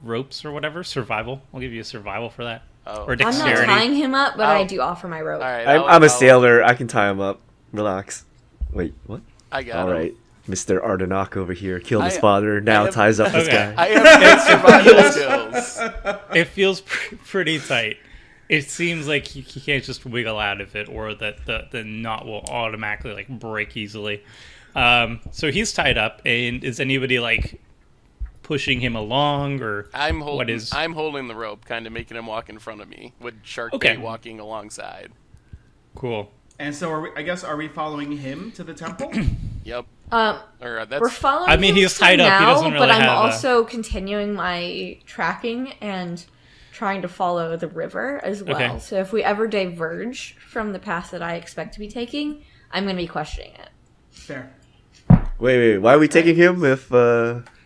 ropes or whatever? Survival. I'll give you a survival for that. Oh. Or I'm not dexterity. tying him up, but I I'll- do offer my rope. All right. I'm a sailor. I can tie him up. Relax. Wait, what? I got All him. right. Mr. Ardenak over here killed his I- father, now I have- ties up this Okay. guy. I have good survival skills. It feels pretty tight. It seems like he can't just wiggle out of it, or that the knot will automatically like break easily. So he's tied up, and is anybody like pushing him along, or I'm what is? holding the rope, kind of making him walk in front of me, with Shark Okay. Bait walking alongside. Cool. And so, are we following him to the temple? Yep. Um, Or that's we're following. I mean, him he's for tied up. He now, doesn't really but I'm have a- also continuing my tracking and trying to follow the river as well. Okay. So if we ever diverge from the path that I expect to be taking, I'm going to be questioning it. Fair. Wait. Why are we taking him if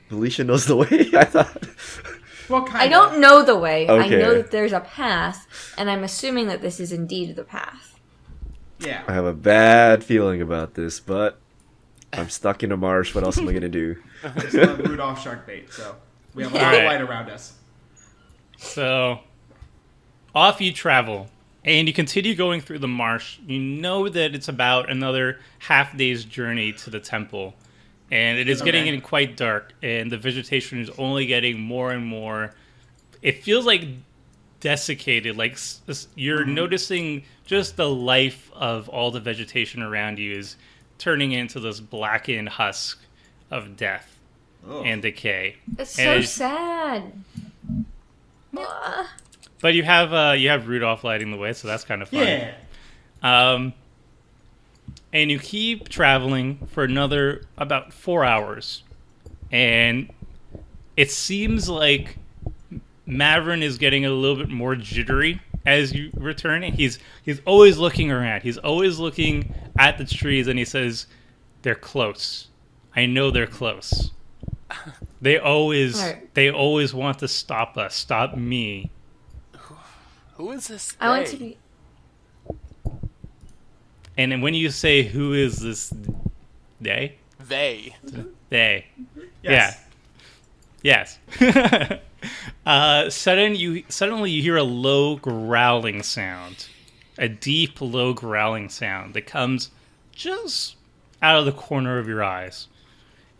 Felicia knows the way? I thought. Well, kind I of. don't know the way. I Okay. know that there's a path, and I'm assuming that this is indeed the path. I Yeah. have a bad feeling about this, but I'm stuck in a marsh. What else am I gonna do? Just let Rudolph shark bait, so we have a lot Alright. of light around us. So off you travel, and you continue going through the marsh. You know that it's about another half day's journey to the temple, and it is getting Okay. in quite dark, and the vegetation is only getting more and more. It feels like desiccated, like you're noticing just the life of all the vegetation around you is turning into this blackened husk of death Oh. and decay. It's And so it's- sad. Ah. But you have Rudolph lighting the way, so that's kind of fun. Yeah. And you keep traveling for another about 4 hours, and it seems like Mavin is getting a little bit more jittery as you return. And he's always looking around. He's always looking at the trees, and he says, "They're close. I know they're close. They always want to stop us. Stop me." Who is this? I want they? to be. And then when you say, "Who is this they?" They. They. Yes. Yeah. Yes. Suddenly you hear a low growling sound. A deep, low growling sound that comes just out of the corner of your eyes.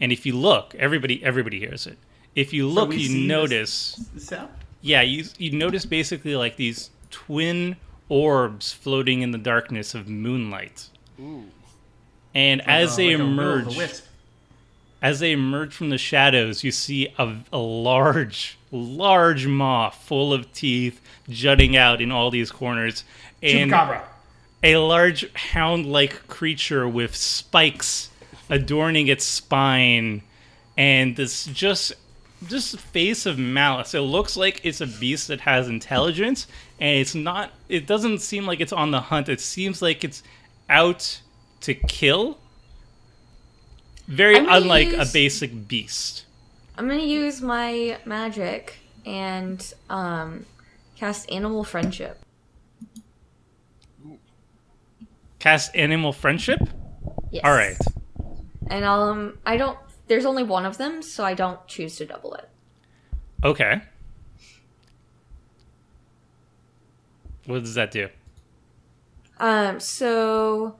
And if you look, everybody hears it. If you look, we you see notice... The sound? Yeah, you notice basically like these twin orbs floating in the darkness of moonlight. Ooh. And as they Like a emerge... will-o'-the-wisp. As they emerge from the shadows, you see a large maw full of teeth jutting out in all these corners. And Chupacabra. a large hound-like creature with spikes adorning its spine. And this just face of malice. It looks like it's a beast that has intelligence. And it's not... It doesn't seem like it's on the hunt. It seems like it's out to kill. Very I'm gonna unlike use- a basic beast. I'm going to use my magic and cast Animal Friendship. Cast Animal Friendship? Yes. All right. And I don't. There's only one of them, so I don't choose to double it. Okay. What does that do? So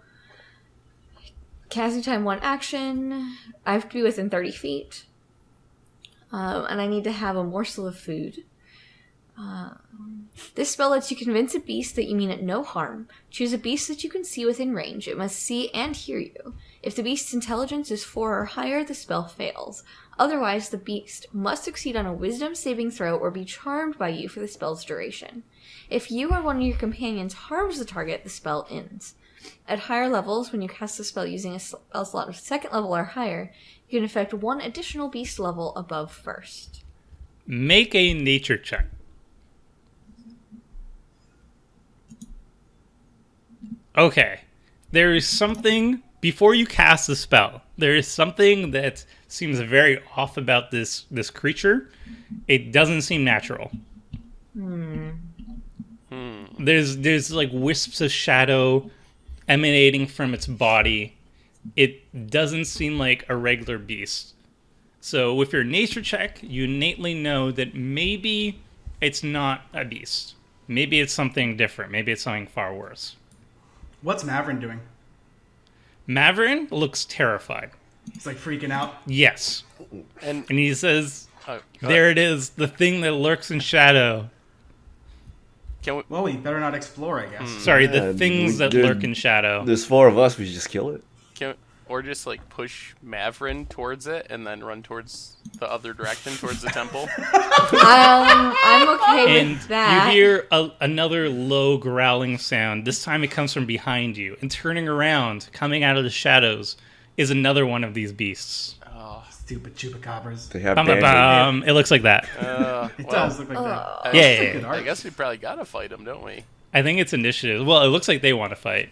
casting time 1 action. I have to be within 30 feet. And I need to have a morsel of food. This spell lets you convince a beast that you mean it no harm. Choose a beast that you can see within range. It must see and hear you. If the beast's intelligence is 4 or higher, the spell fails. Otherwise, the beast must succeed on a wisdom saving throw or be charmed by you for the spell's duration. If you or one of your companions harms the target, the spell ends. At higher levels, when you cast the spell using a spell slot of 2nd level or higher, you can affect 1 additional beast level above first. Make a nature check. Okay. There is something, before you cast the spell, there is something that seems very off about this creature. It doesn't seem natural. There's like wisps of shadow emanating from its body. It doesn't seem like a regular beast. So with your nature check, you innately know that maybe it's not a beast. Maybe it's something different. Maybe it's something far worse. What's Mavin doing? Mavin looks terrified. He's like freaking out. Yes. And And he says, oh, there it is, the thing that lurks in shadow. can we? Well, we better not explore, I guess. Sorry, the Yeah, things that dude, lurk in shadow. There's 4 of us. We should just kill it. Or just like push Mavrin towards it and then run towards the other direction, towards the temple. I'm okay And with that. you hear another low growling sound. This time it comes from behind you. And turning around, coming out of the shadows, is another one of these beasts. Stupid chupacabras. They have Bum, bum, bandage. bum. It looks like that. It does look like that. Yeah, Good I art. guess we probably gotta fight him, don't we? I think it's initiative. Well, it looks like they want to fight.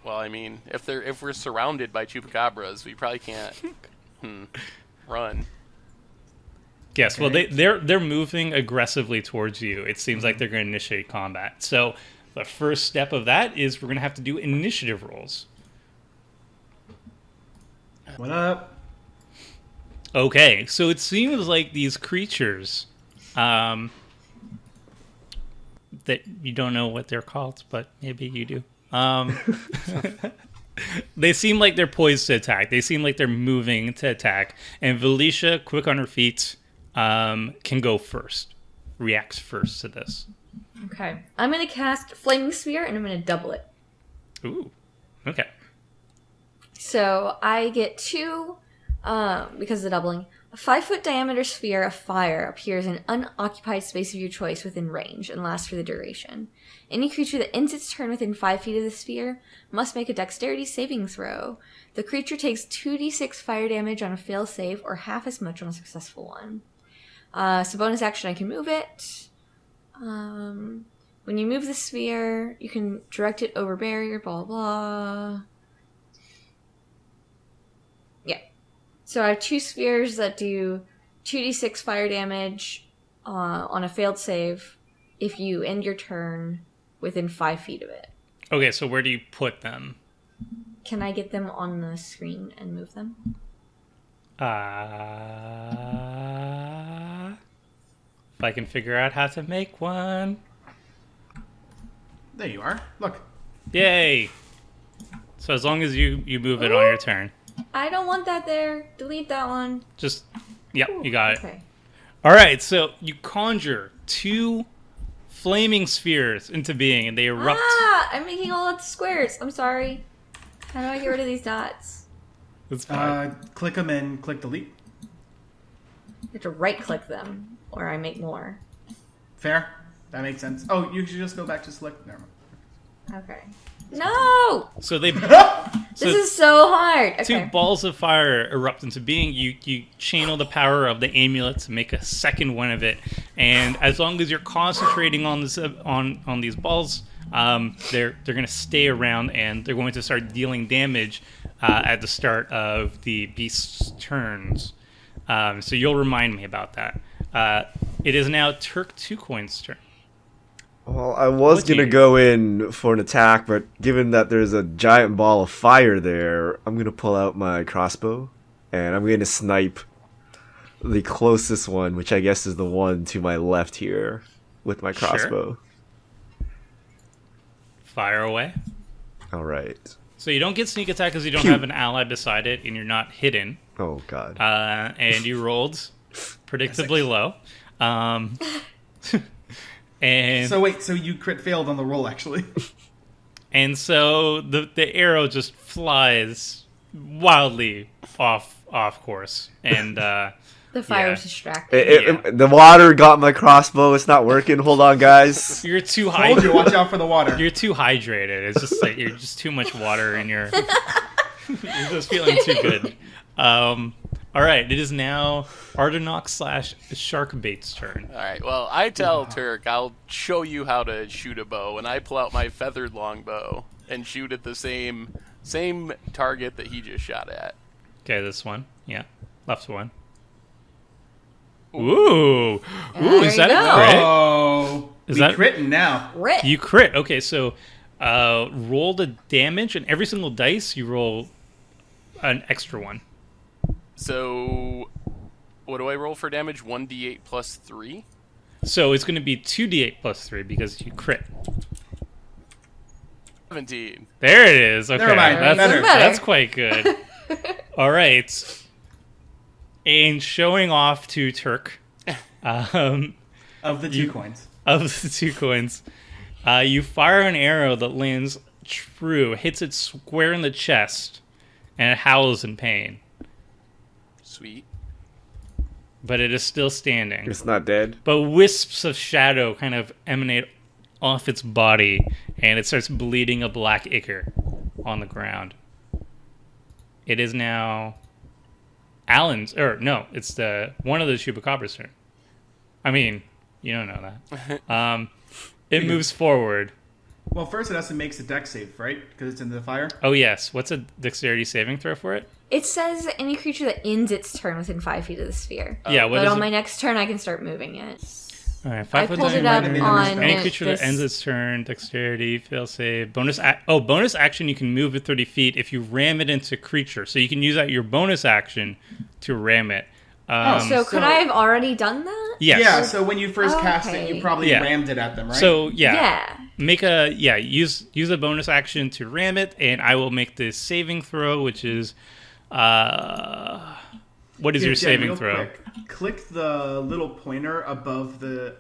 Well, I mean, if we're surrounded by chupacabras, we probably can't run. Yes, well, Okay. they're moving aggressively towards you. It seems like they're going to initiate combat. So the first step of that is we're going to have to do initiative rolls. What up? Okay, so it seems like these creatures, that you don't know what they're called, but maybe you do. They seem like they're poised to attack. They seem like they're moving to attack. And Valicia, quick on her feet, can go first. Reacts first to this. Okay. I'm going to cast Flaming Sphere, and I'm going to double it. Ooh. Okay. So I get 2, because of the doubling. A 5-foot diameter sphere of fire appears in an unoccupied space of your choice within range and lasts for the duration. Any creature that ends its turn within 5 feet of the sphere must make a dexterity saving throw. The creature takes 2d6 fire damage on a fail save or half as much on a successful one. So bonus action, I can move it. When you move the sphere, you can direct it over barrier, blah, blah. Yeah. So I have 2 spheres that do 2d6 fire damage on a failed save if you end your turn within 5 feet of it. Okay, so where do you put them? Can I get them on the screen and move them? If I can figure out how to make one. There you are. Look. Yay! So as long as you move it on your turn. I don't want that there. Delete that one. Just, yep, you got it. Okay. All right, so you conjure 2 flaming spheres into being, and they erupt. I'm making all of the squares. I'm sorry. How do I get rid of these dots? It's fine. Click them and click delete. I have to right-click them, or I make more. Fair. That makes sense. Oh, you should just go back to select. Never mind. Okay. No! So they, This is so hard. two Okay. balls of fire erupt into being. You channel the power of the amulet to make a second one of it, and as long as you're concentrating on this on these balls, they're going to stay around, and they're going to start dealing damage at the start of the beast's turns. So you'll remind me about that. It is now Turk 2Coin's turn. Well, I was What do gonna you- go in for an attack, but given that there's a giant ball of fire there, I'm gonna pull out my crossbow, and I'm gonna snipe the closest one, which I guess is the one to my left here, with my Sure. crossbow. Fire away. All right. So you don't get sneak attack because you don't Pew. have an ally beside it, and you're not hidden. Oh God. And you rolled predictably low. And So wait, so you crit failed on the roll actually. and so the arrow just flies wildly off course, and The fire Yeah. was distracting. The water got my crossbow. It's not working. Hold on, guys. you're too Told you, hydrated. watch out for the water. You're too hydrated. It's just like you're just too much water, and you're just feeling too good. All right, it is now Ardenok/Sharkbait's turn. All right. Well, I tell Turk I'll show you how to shoot a bow, and I pull out my feathered longbow. and shoot at the same target that he just shot at. Okay, this one. Yeah. Left one. Ooh. There Is you that go. a crit? Oh, Is we that- critting now? Crit. You crit. Okay, so roll the damage, and every single dice you roll an extra one. So, what do I roll for damage? 1d8 plus 3? So it's going to be 2d8 plus 3 because you crit. 17. There it is. Okay, Never mind. that's Better. that's quite good. All right. And showing off to Turk, Of the two coins. of the 2 coins, you fire an arrow that lands true, hits it square in the chest, and it howls in pain. Sweet. But it is still standing. It's not dead. But wisps of shadow kind of emanate off its body, and it starts bleeding a black ichor on the ground. It is now Alan's, or no, it's the one of the Chupacabras turn. I mean, you don't know that. It moves forward. Well, first it has to make a dex save, right? Because it's in the fire. Oh yes, what's a dexterity saving throw for it? It says any creature that ends its turn within 5 feet of the sphere. Yeah, what But is on it? my next turn, I can start moving it. All right, I 5 foot pulled it nine. up Right, on Any creature this. that ends its turn, dexterity, fail save, bonus. Bonus action. You can move it 30 feet if you ram it into creature. So you can use that your bonus action to ram it. So could I have already done that? Yes. Yeah, so when you first cast it, Okay. you probably Yeah. rammed it at them, right? So Yeah. use a bonus action to ram it, and I will make this saving throw, which is what is Here, your Jen, saving real throw? quick, click the little pointer above the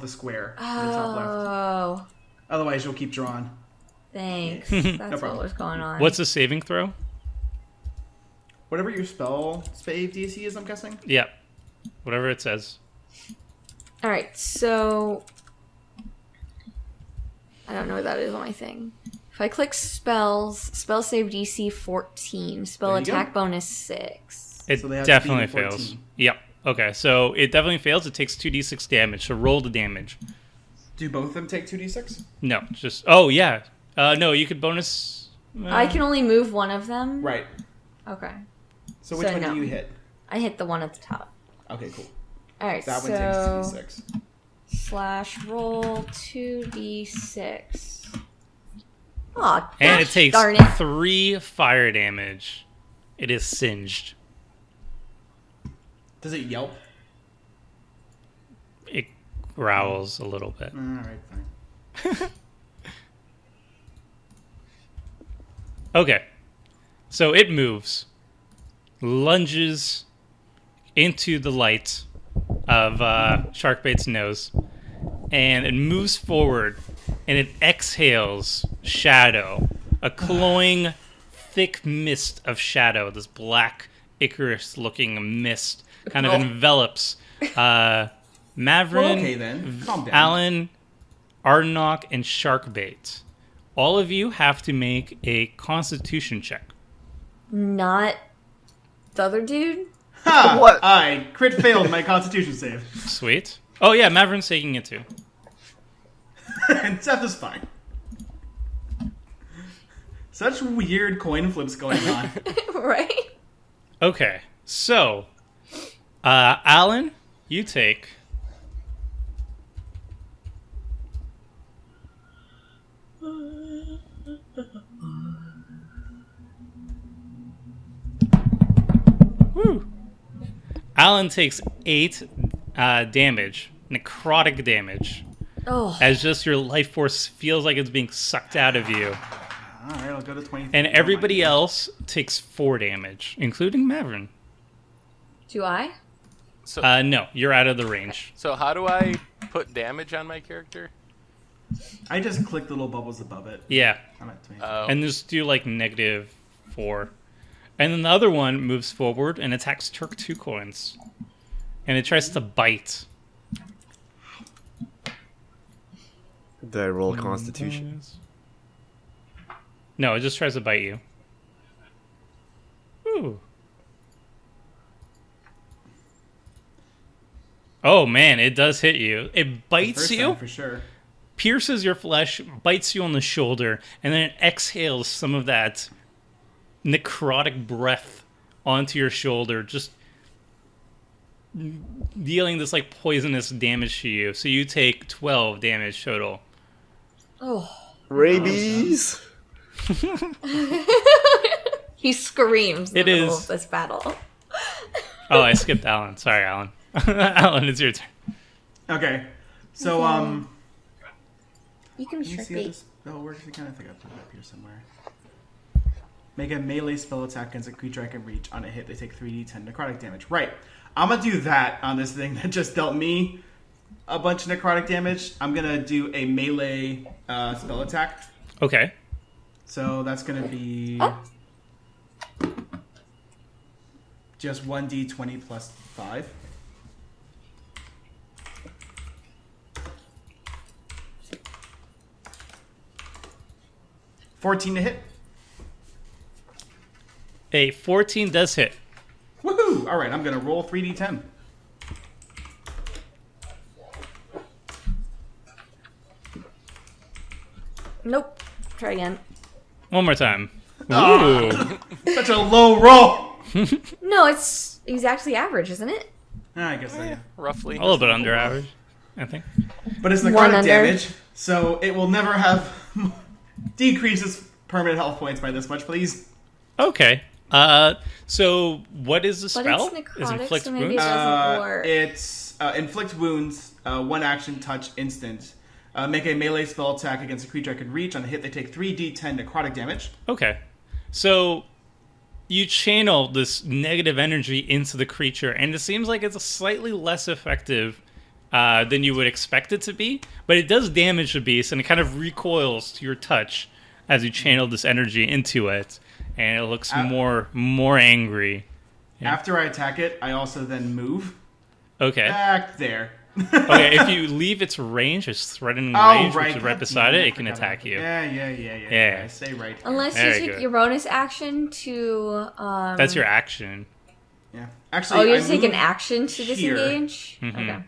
square in the top left. Oh, Otherwise, you'll keep drawing. thanks. That's what problem. was going on. What's the saving throw? Whatever your spell save DC is, I'm guessing. Yeah, whatever it says. All right, so I don't know what that is on my thing. If I click spells, spell save DC 14, spell There you go. attack bonus 6. It So they have to definitely beat a 14. fails. Yep. Okay, so it definitely fails. It takes 2d6 damage. So roll the damage. Do both of them take 2d6? No, just yeah. No, you could bonus. I can only move one of them. Right. Okay. So which So one no. do you hit? I hit the one at the top. Okay, cool. All right, That so one takes 2d6. slash roll 2d6. Aw, And it gosh takes darn it. 3 fire damage. It is singed. Does it yelp? It growls a little bit. All right, fine. Okay. So it moves, lunges into the light of Sharkbait's nose, and it moves forward, and it exhales shadow, a cloying, thick mist of shadow, this black Icarus-looking mist kind of Oh. envelops Mavrin, Well, okay then. Calm down. Alan, Ardenok, and Sharkbait. All of you have to make a Constitution check. Not the other dude? Ha! What? I crit failed my Constitution save. Sweet. Oh yeah, Mavrin's taking it too. And Seth is fine. Such weird coin flips going on. Right? Okay, so Alan, you take Woo. Alan takes 8 damage, necrotic damage, Oh, as just your life force feels like it's being sucked out of you. All right, I'll go to 20. And everybody else takes 4 damage, including Mavrin. do I? So, No, you're out of the range. so how do I put damage on my character? I just click the little bubbles above it. Yeah, I'm at 20. and just do like -4. And then the other one moves forward and attacks Turk 2 coins. And it tries to bite. Did I roll Constitution? No, it just tries to bite you. Ooh. Oh man, it does hit you. It bites First you. time for sure. pierces your flesh, bites you on the shoulder, and then it exhales some of that necrotic breath onto your shoulder, just dealing this like poisonous damage to you. So you take 12 damage total. Oh. Rabies. He screams in It the middle is- of this battle. Oh, I skipped Alan. Sorry, Alan. Alan, it's your turn. Okay. So, You can Can you see how trick this spell works again? I think I put it up here somewhere. Make a melee spell attack against a creature I can reach. On a hit, they take 3d10 necrotic damage. Right. I'm going to do that on this thing that just dealt me a bunch of necrotic damage. I'm going to do a melee spell attack. Okay. So that's going to be just 1d20 plus 5. $14 to hit. A 14 does hit. Woohoo! All right, I'm gonna roll 3d10. Nope. Try again. One more time. Ah. Ooh. Such a low roll. No, it's exactly average, isn't it? I guess so. Yeah. Roughly. A little bit under average, I think. But it's One necrotic under. damage, so it will never have decreases permanent health points by this much, please. Okay. So what is the But spell? it's Is necrotic, inflict so maybe wounds? it doesn't work. It's inflict wounds, one action, touch, instant. Make a melee spell attack against a creature I can reach. On a hit, they take 3d10 necrotic damage. Okay. So you channel this negative energy into the creature, and it seems like it's slightly less effective than you would expect it to be, but it does damage the beast, and it kind of recoils to your touch as you channel this energy into it, and it looks more angry. Yeah. After I attack it, I also then move Okay. back there. Okay, if you leave its range, its threatening Oh, range, right. which is right God beside damn it, it can forgot attack about you. that. Yeah. Yeah. Stay right here. Unless Very you take good. your bonus action to. That's your action. Yeah. Actually, Oh, you I have to take an move action to here. disengage? Mhm. Okay.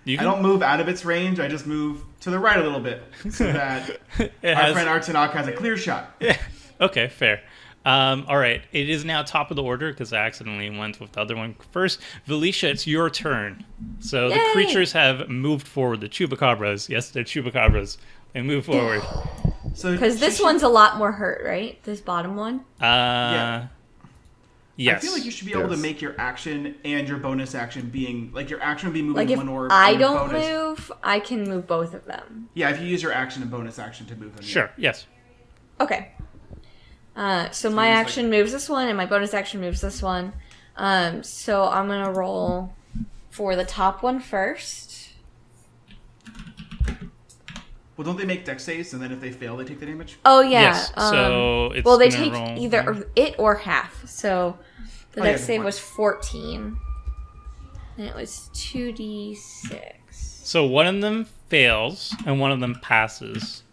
You I can, don't move out of its range. I just move to the right a little bit so that it our has, friend Artanok has a clear shot. Yeah. Okay, fair. All right. It is now top of the order because I accidentally went with the other one first. Valicia, it's your turn. So the Yay! creatures have moved forward. The chupacabras. Yes, they're chupacabras. They move forward. So Because this she- one's a lot more hurt, right? This bottom one? Yes. I feel like you should be able to Yes. make your action and your bonus action being like your action would be moving Like, if one orb. I and your don't bonus. move, I can move both of them. Yeah, if you use your action and bonus action to move them. yeah. Sure, yes. Okay. So my just, like- action moves this one, and my bonus action moves this one. So I'm gonna roll for the top one first. Well, don't they make dex saves and then if they fail, they take the damage? Oh yeah. Yes, so it's well, they gonna take roll- either it or half. So the Oh, yeah, dex good save point. was 14, and it was 2d6. So one of them fails and one of them passes.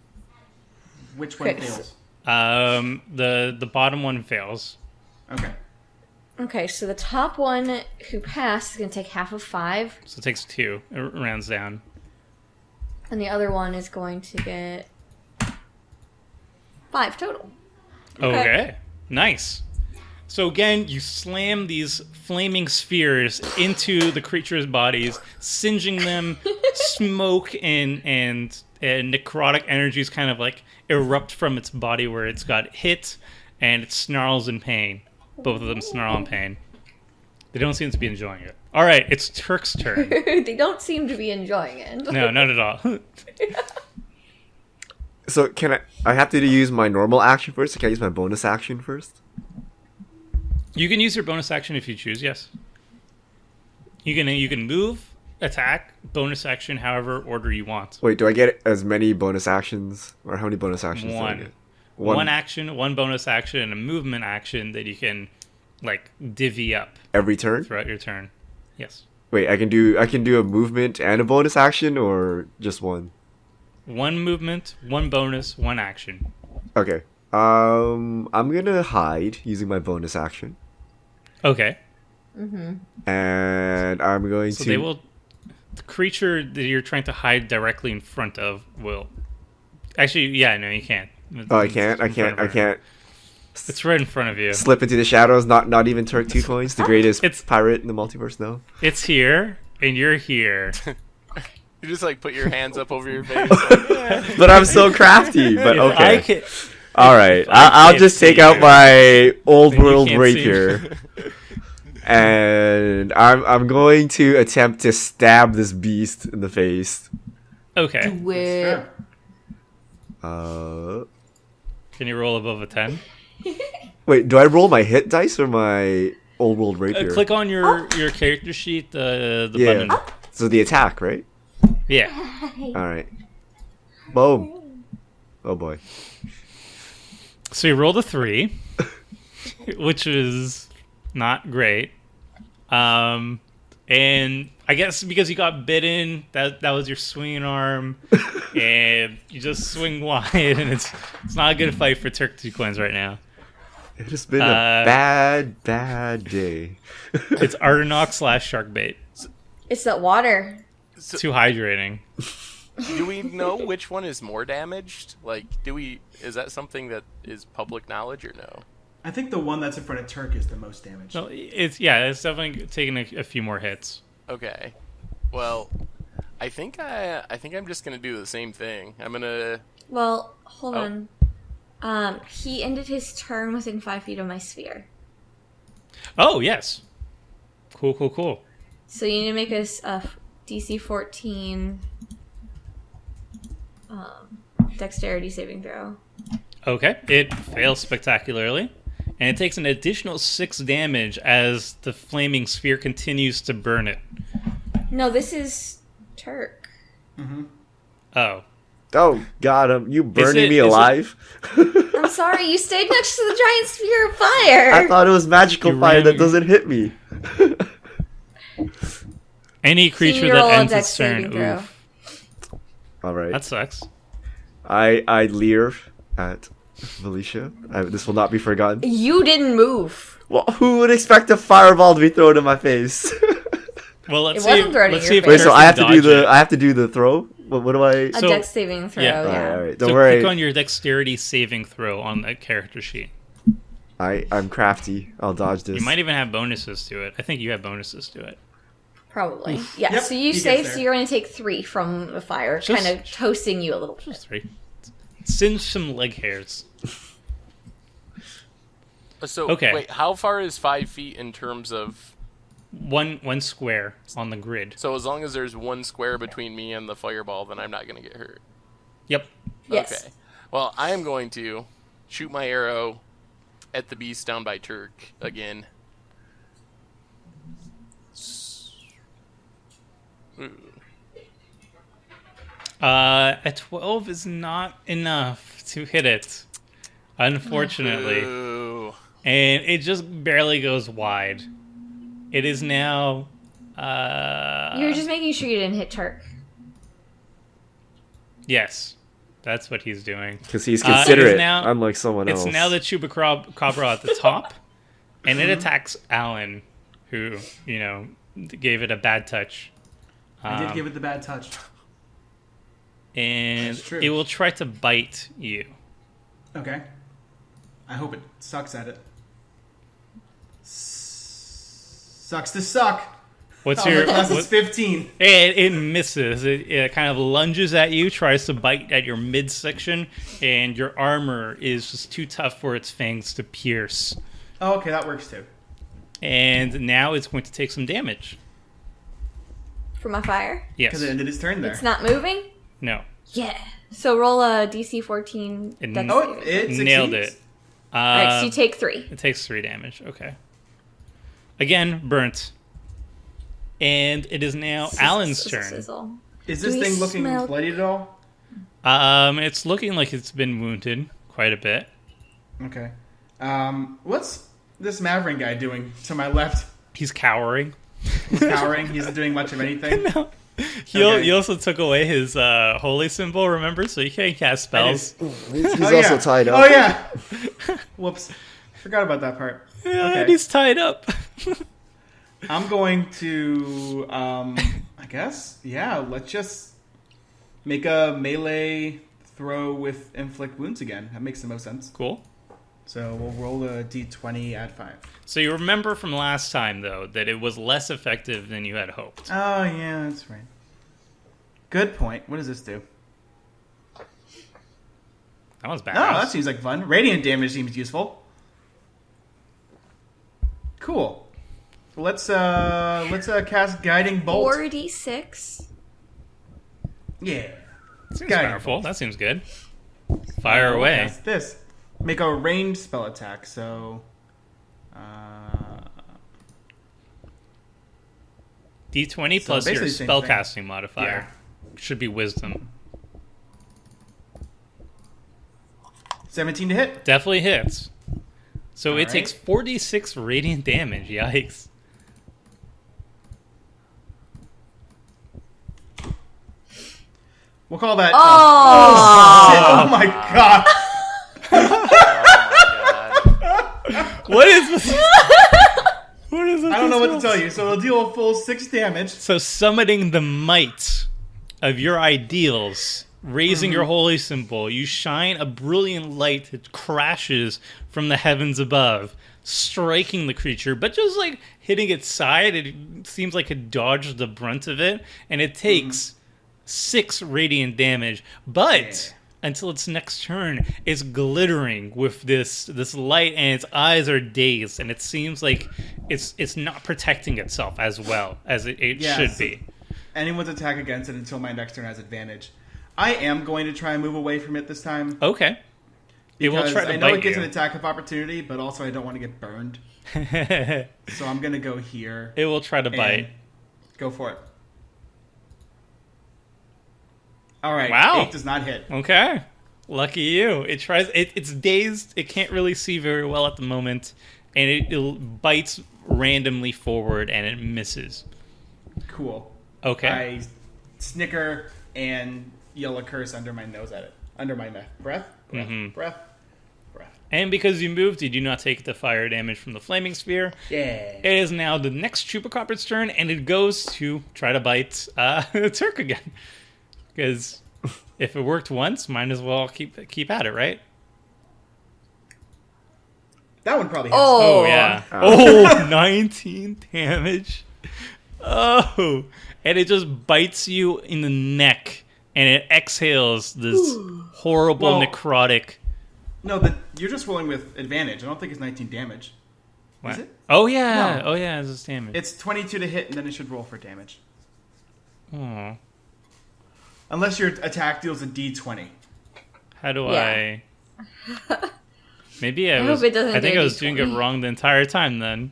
Which one Okay, fails? The bottom one fails. Okay. Okay, so the top one who passed is gonna take half of 5, So it takes 2. It rounds down. and the other one is going to get 5 total. Okay. Nice. So again, you slam these flaming spheres into the creatures' bodies, singeing them. Smoke and necrotic energies kind of like erupt from its body where it's got hit, and it snarls in pain. Both of them snarl in pain. They don't seem to be enjoying it. All right, it's Turk's turn. They don't seem to be enjoying it. No, not at all. So can I have to use my normal action first, or can I use my bonus action first? You can use your bonus action if you choose. Yes. You can move, attack, bonus action, however order you want. Wait, do I get as many bonus actions, or how many bonus actions do I One. get? One action, one bonus action, and a movement action that you can like divvy up Every turn? throughout your turn. Yes. Wait, I can do a movement and a bonus action, or just one? One movement, one bonus, one action. Okay. I'm gonna hide using my bonus action, Okay. and I'm going So to. they will creature that you're trying to hide directly in front of will. Actually, yeah, no, you can't. Oh, I can't. I can't It's right in front of you. slip into the shadows. Not even Turk 2 coins, the greatest pirate in the multiverse. No. It's here, and you're here. You just like put your hands up over your face. Like, yeah. But I'm so crafty. But If I okay. can, All right. I I'll can't just take see out you, my old then you world can't see rapier, and I'm going to attempt to stab this beast in the face. okay. Do it. Can you roll above a 10? Wait, do I roll my hit dice or my old world rapier? Click on your character sheet, the Yeah. button. So the attack, right? Yeah. All right. Boom. Oh boy. So you rolled a 3, which is not great. And I guess because you got bitten, that was your swinging arm, and you just swing wide, and it's not a good fight for Turk 2 coins right now. It has been a bad day. It's Ardenok / Sharkbait. It's that water. It's too hydrating. Do we know which one is more damaged? Like, is that something that is public knowledge or no? I think the one that's in front of Turk is the most damaged. So it's definitely taking a few more hits. Okay. Well, I think I'm just gonna do the same thing. I'm gonna. Well, hold Oh. on. He ended his turn within 5 feet of my sphere. Oh yes. Cool. So you need to make us a DC 14 dexterity saving throw. Okay, it fails spectacularly, and it takes an additional 6 damage as the flaming sphere continues to burn it. No, this is Turk. Oh. Oh, got him. You burning me is it- alive? I'm sorry, you stayed next to the giant sphere of fire. I thought it was magical You fire ran- that doesn't hit me. Any creature you that roll a ends dex its turn. saving throw. Oof, All right. that sucks. I leer at Felicia. This will not be forgotten. You didn't move. Well, who would expect a fireball to be thrown in my face? Well, let's It see. wasn't thrown in Let's your see if face. Wait, so Turk I have can to do dodge it. I have to do the throw. What do I? A So- dex saving throw, yeah. yeah. All right. So Don't worry. click on your dexterity saving throw on the character sheet. I'm crafty. I'll dodge this. You might even have bonuses to it. I think you have bonuses to it. Probably. Yeah, Yep, so he you gets save, there. so you're going to take 3 from the fire, Just- kind of toasting you a little bit. Just 3. Singe some leg hairs. So Okay. wait, how far is 5 feet in terms of? One square on the grid. So as long as there's one square between me and the fireball, then I'm not gonna get hurt. Yep. Yes. Okay. Well, I am going to shoot my arrow at the beast down by Turk again. Ooh. A 12 is not enough to hit it, unfortunately. Ooh. And it just barely goes wide. It is now... You're just making sure you didn't hit Turk. Yes. That's what he's doing. Because he's it is considerate, now- unlike someone else. It's now the Chupacabra at the top, and it attacks Alan, who, gave it a bad touch. I did give it the bad touch. And That's true. it will try to bite you. Okay. I hope it sucks at it. Sucks to suck. What's Oh, your... my class is what- 15. It misses. It kind of lunges at you, tries to bite at your midsection, and your armor is just too tough for its fangs to pierce. Oh, okay, that works too. And now it's going to take some damage. For my fire. Yes. Because it ended its turn there. It's not moving? No. Yeah. So roll a DC 14 It- dex Oh, saving. it succeeds? Nailed it. Alright, so you take 3. It takes 3 damage. Okay. Again, burnt. And it is now Alan's turn. Sizzle. Is Do this we thing looking smell- bloodied at all? It's looking like it's been wounded quite a bit. Okay. What's this Maverick guy doing to my left? He's cowering. He's cowering. He isn't doing much of anything. He also took away his holy symbol, remember? So he can't cast spells. He's Oh, also yeah. tied up. Oh, yeah. Whoops. Forgot about that part. Yeah, Okay. and he's tied up. I'm going to... I guess, yeah, let's just make a melee throw with inflict wounds again. That makes the most sense. Cool. So we'll roll a d20, add 5. So you remember from last time, though, that it was less effective than you had hoped. Oh, yeah, that's right. Good point. What does this do? That was bad. Oh, that seems like fun. Radiant damage seems useful. Cool. Let's cast Guiding Bolt. 4d6. Yeah. Seems Guiding powerful. Bolt. That seems good. Fire We'll away. cast this. Make a ranged spell attack. So, D20 So plus your basically the same spellcasting modifier. Yeah. Should be wisdom. 17 to hit. Definitely hits. So All it right. takes 46 radiant damage. Yikes. We'll call that. Oh! Shit. Oh my god. Oh my god. What is this? What is this? I don't know what to tell you. So it'll deal a full 6 damage. So summoning the might of your ideals, raising your holy symbol, you shine a brilliant light that crashes from the heavens above, striking the creature, but just like hitting its side. It seems like it dodged the brunt of it, and it takes 6 radiant damage. But until its next turn, it's glittering with this light, and its eyes are dazed, and it seems like it's not protecting itself as well as it Yeah, should so- be. Anyone's attack against it until my next turn has advantage. I am going to try and move away from it this time. Okay. It will Because try to I know bite it gets you. an attack of opportunity, but also I don't want to get burned. So I'm going to go here. It will try to and bite. Go for it. All right. Wow. 8 does not hit. Okay. Lucky you. It tries. It's dazed. It can't really see very well at the moment, and it bites randomly forward, and it misses. Cool. Okay. I snicker and yell a curse under my nose at it. Under my breath. Mhm. Breath. And because you moved, you do not take the fire damage from the flaming sphere. Yeah. It is now the next Chupacabra's turn, and it goes to try to bite Turk again. Because if it worked once, might as well keep at it, right? That one probably hits. Oh, yeah. Oh, 19 damage. Oh. And it just bites you in the neck, and it exhales this horrible Well, necrotic... No, you're just rolling with advantage. I don't think it's 19 damage. What? Is it? Oh, yeah. No. Oh, yeah, it's this damage. It's 22 to hit, and then it should roll for damage. Oh. Unless your attack deals a d20. How do Yeah. I... Maybe I I was... hope it doesn't I think do I was doing it D20. wrong the entire time then.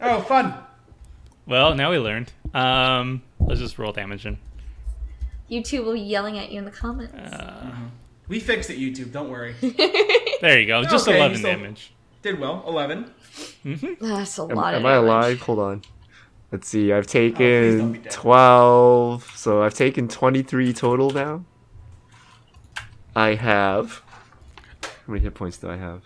Oh, fun. Well, now we learned. Let's just roll damage in. YouTube will be yelling at you in the comments. We fixed it, YouTube. Don't worry. There you go. Just Okay, 11 so- damage. Did well. 11. That's a Am, lot of am I damage. alive? Hold on. Let's see. I've please don't taken be dead. 12. So I've taken 23 total now. I have. How many hit points do I have?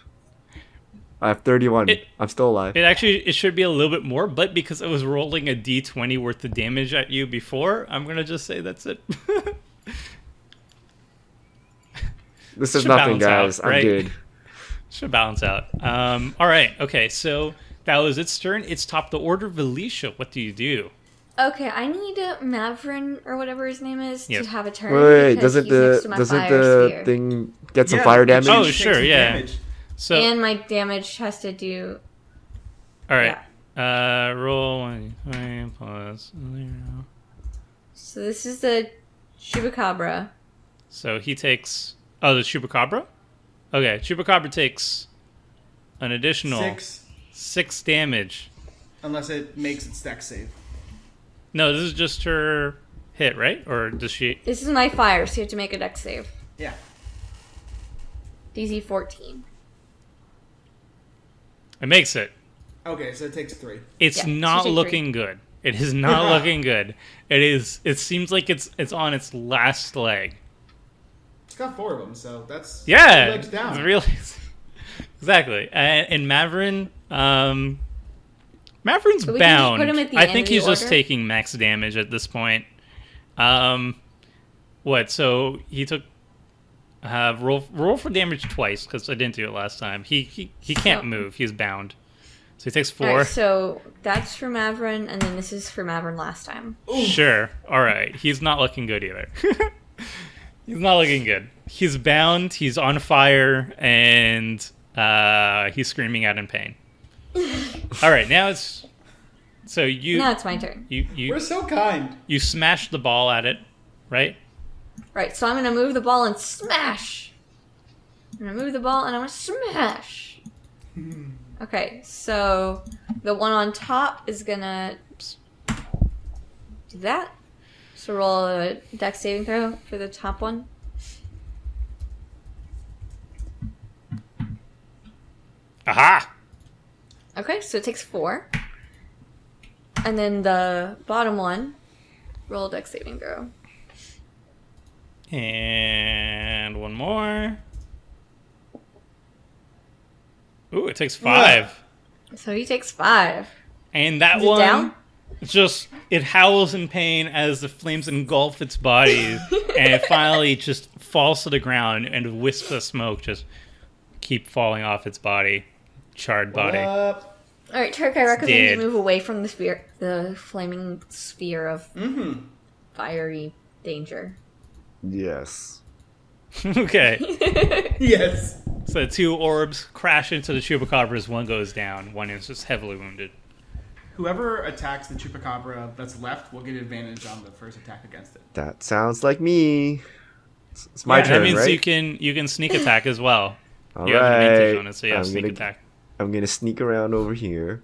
I have 31. I'm still alive. It should be a little bit more, but because I was rolling a d20 worth of damage at you before, I'm going to just say that's it. This is should nothing, balance guys. out, right? I'm good. Should balance out. All right. Okay. So that was its turn. It's top the order. Valicia, what do you do? Okay, I need Mavin or whatever his name is Yes. to have a turn. Wait, because doesn't he's next to the my doesn't fire the sphere. thing get some Yeah, fire it damage? Oh, takes sure, some yeah. damage. So And my damage has to do. all right. Roll 1 plus 0. So this is the Chupacabra. So he takes. Oh, the Chupacabra. Okay, Chupacabra takes an additional 6 damage. Unless it makes its dex save. No, this is just her hit, right? Or does she? This is my fire, so you have to make a dex save. Yeah. DC 14. It makes it. Okay, so it takes 3. It's Yeah, not so take looking good. It is not looking good. It is. It seems like it's on its last leg. It's got 4 of them, so that's... Yeah, 2 legs down. it's really exactly. And Mavrin, Mavrin's But we can just bound. put him at the I end think of the he's just order? taking max damage at this point. What? So he took roll for damage twice because I didn't do it last time. He can't move. He's bound. So he takes 4. Alright, so that's for Mavin, and then this is for Mavin last time. Sure. All right. He's not looking good either. He's not looking good. He's bound. He's on fire, and he's screaming out in pain. All right. Now it's Now it's my turn. We're so kind. You smash the ball at it, right? Right, so I'm gonna move the ball and smash. I'm gonna move the ball and I'm gonna smash. Okay, so the one on top is gonna do that. So roll a dex saving throw for the top one. Aha! Okay, so it takes 4. And then the bottom one, roll a dex saving throw. And one more. Ooh, it takes 5. So he takes 5. And that Is it one down? just it howls in pain as the flames engulf its body, and it finally just falls to the ground, and wisps of smoke just keep falling off its body, charred body. Alright, Turk, I recommend dead. you move away from the flaming sphere of fiery danger. Yes. Okay, Yes. so the 2 orbs crash into the chupacabras. One goes down. One is just heavily wounded. Whoever attacks the chupacabra that's left will get advantage on the first attack against it. That sounds like me. It's my Yeah, turn, That means right? you can sneak attack as well. All You have advantage right. on it, so you have sneak attack. I'm gonna sneak around over here.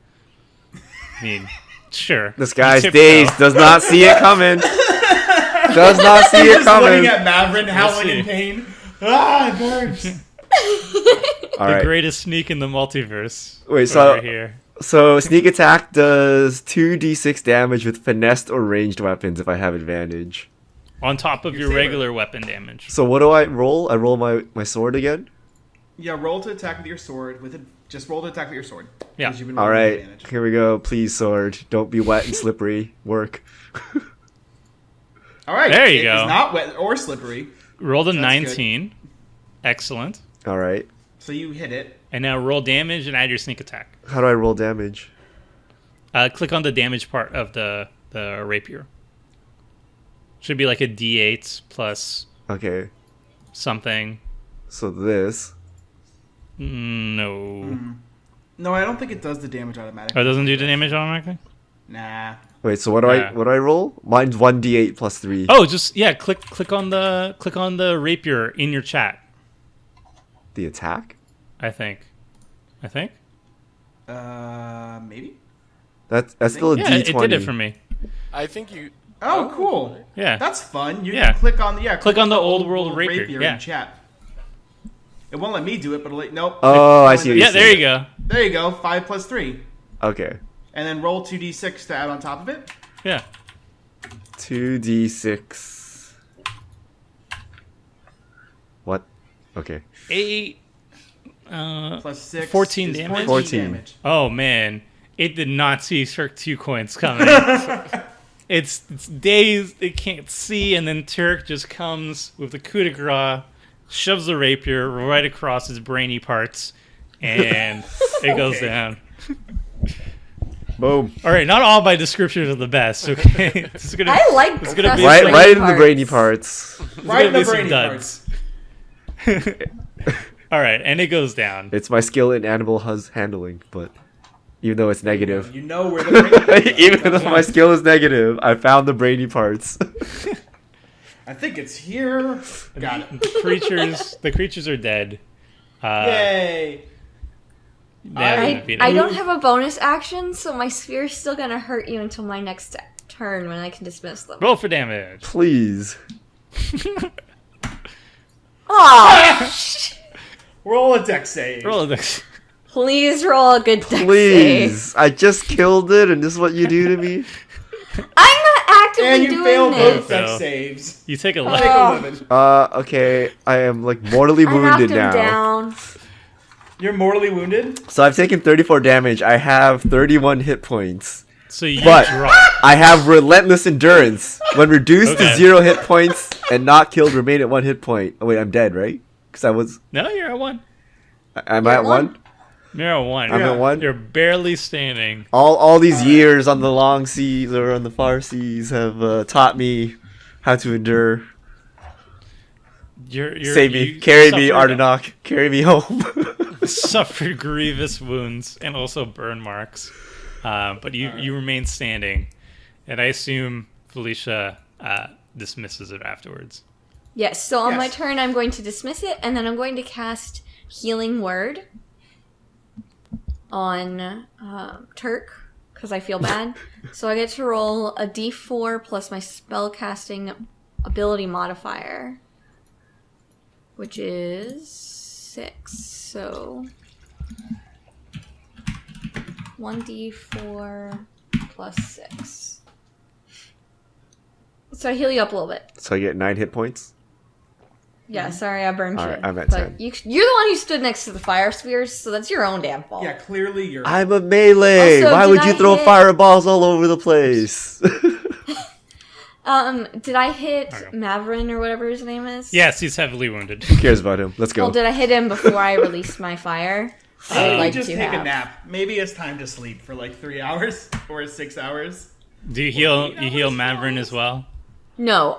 I mean, sure. This guy's You dazed, tiptoe. does not see it coming. Does not see it Just looking coming. at Mavin howling see. in pain. Ah, it burns. All The right. greatest sneak in the multiverse. Wait, so- over here. So sneak attack does 2d6 damage with finessed or ranged weapons if I have advantage. On top of Your your saber. regular weapon damage. So what do I roll? I roll my sword again? Yeah, roll to attack with your sword. Just roll to attack with your sword. Yeah. 'Cause you've been All rolling right, advantage. here we go. Please, sword. Don't be wet and slippery. Work. All right. There you It go. is not wet or slippery, Rolled a That's 19. Excellent. All right. so you hit it. And now roll damage and add your sneak attack. How do I roll damage? Click on the damage part of the rapier. Should be like a d8 plus Okay. something. So this. No. No, I don't think it does the damage automatically. Oh, it doesn't do the damage automatically? Nah. Wait. So what do Yeah. I roll? Mine's 1d8 plus 3. Oh, just click on the rapier in your chat, The attack. I think. Maybe. That's still a Yeah, d20. it did it for me. I think you. Oh, cool. Yeah. That's fun. You Yeah. can click on Click on the old world rapier, yeah. in chat. It won't let me do it, but it'll let, nope. Oh, I see what Yeah, you're there saying. you go. There you go. 5 plus 3, Okay. and then roll 2d6 to add on top of it. Yeah. 2d6. What? Okay. 8. Plus 6. 14 is damage? 14. damage. Oh man, it did not see Turk 2 coins coming. it's dazed, it can't see, and then Turk just comes with the coup de grace, shoves the rapier right across his brainy parts, and it goes down. Boom. All right, not all my descriptions are the best. Okay, it's gonna, I like it's gonna be Right- some- Right in the parts. brainy parts. Right in gonna the be some brainy duds. parts. All right, and it goes down. It's my skill in animal handling, but even though it's negative. You know where the brainy parts are. Even though my skill is negative, I found the brainy parts. I think it's here. Got it. The creatures are dead. Yay. They haven't I defeated. don't have a bonus action, so my spear is still gonna hurt you until my next turn when I can dismiss them. Roll for damage. Please. Aw! Roll a dex save. Roll this. Please roll a good dex save. Please. I just killed it, and this is what you do to me? I'm not actively And you doing fail this. both dex Fail. saves. You take a Take left. Oh. 11. Okay. I am, like, mortally I knocked wounded him now. down. You're mortally wounded? So I've taken 34 damage. I have 31 hit points. So you But drop. I have relentless endurance. When reduced to Okay. 0 hit points and not killed, remain at 1 hit point. Oh wait, I'm dead, right? Because I was. No, you're at 1. Am You're I at at 1? You're at 1. I'm at 1. You're barely standing. All these years on the long seas or on the far seas have taught me how to endure. You're Save me, you carry me, suffered- Ardenok, carry me home. Suffered grievous wounds and also burn marks, but you remain standing, and I assume Felicia dismisses it afterwards. Yes, so on my Yes. turn, I'm going to dismiss it, and then I'm going to cast Healing Word on Turk, because I feel bad. So I get to roll a d4 plus my spellcasting ability modifier, which is 6. So 1d4 plus 6. So I heal you up a little bit. So I get 9 hit points. Yeah, sorry I burned you. Alright, I'm at but 10. you're the one who stood next to the fire spheres, so that's your own damn fault. Yeah, clearly you're. I'm a melee. Also, Why did would I you throw hit- fireballs all over the place? Did I hit Okay. Mavin or whatever his name is? Yes, he's heavily wounded. Who cares about him? Let's go. Well, did I hit him before I released my fire? I would Maybe like just to take have. a nap. Maybe it's time to sleep for like 3 hours or 6 hours. Do you heal Mavrin as well? No,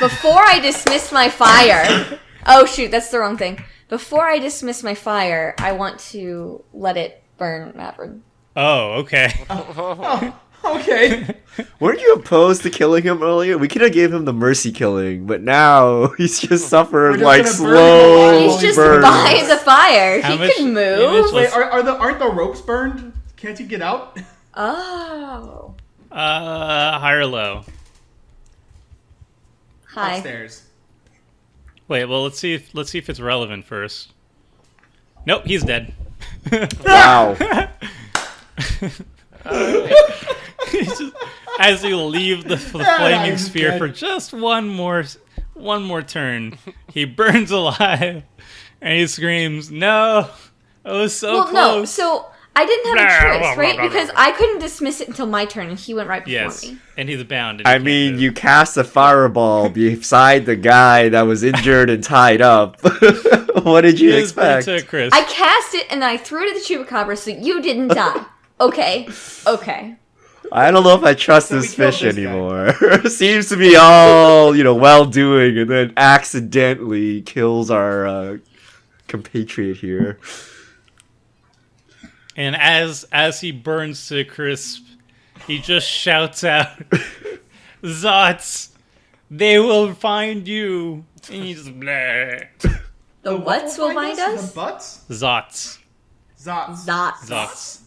before I dismiss my fire. Oh shoot, that's the wrong thing. Before I dismiss my fire, I want to let it burn Mavin. Oh, okay. Oh, okay. Weren't you opposed to killing him earlier? We could have gave him the mercy killing, but now he's just suffering We're just like gonna burn him alive slow while He's just burns. by the fire. How He much can damage move. Wait, aren't the ropes burned? Can't you get out? Oh. High or low? Hi. Upstairs. Wait, well let's see if it's relevant first. Nope, he's dead. Wow. He's just- as you leave the flaming he's sphere dead. for just one more turn, he burns alive, and he screams, "No! I was so Well, close." no. So I didn't have a Blah, choice, blah, right? blah, blah, Because blah. I couldn't dismiss it until my turn, and he went right before Yes, me. and he's bound. And he I can't mean, move. you cast a fireball beside the guy that was injured and tied up. What did you He is expect? pretty Chris. I cast it, and then I threw it at the chupacabra, so you didn't die. Okay. Okay. I don't know if I trust So we this killed fish this guy. anymore. Seems to be all, well-doing, and then accidentally kills our compatriot here. And as he burns to a crisp, he just shouts out, "Zots, they will find you!" And he's blah. The what's will find us? The butts? Zots. Zots. Zots. Zots.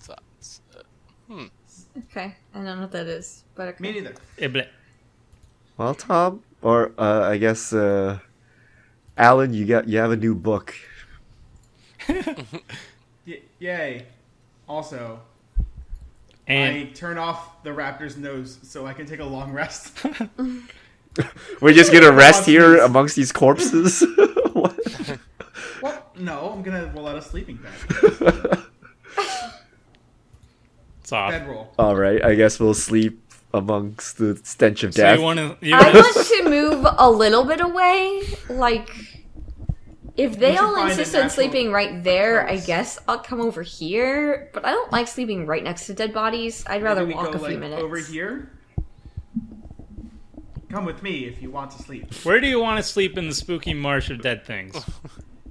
Okay. I don't know what that is, but okay. Me neither. Eh, blah. Well, Tom, or I guess Alan, you have a new book. Yay. Also, And I turn off the raptor's nose so I can take a long rest. We're just gonna rest here Please. amongst these corpses. What? Well, no, I'm gonna roll out a sleeping bag. it's off. Bedroll. All right, I guess we'll sleep amongst the stench of So death. you want to? I want to move a little bit away. Like, if they We should all find a insist on natural sleeping right there, I place. guess I'll come over here. But I don't like sleeping right next to dead bodies. I'd rather Maybe we walk go, a few like, minutes. over here. Come with me if you want to sleep. Where do you want to sleep in the spooky marsh of dead things?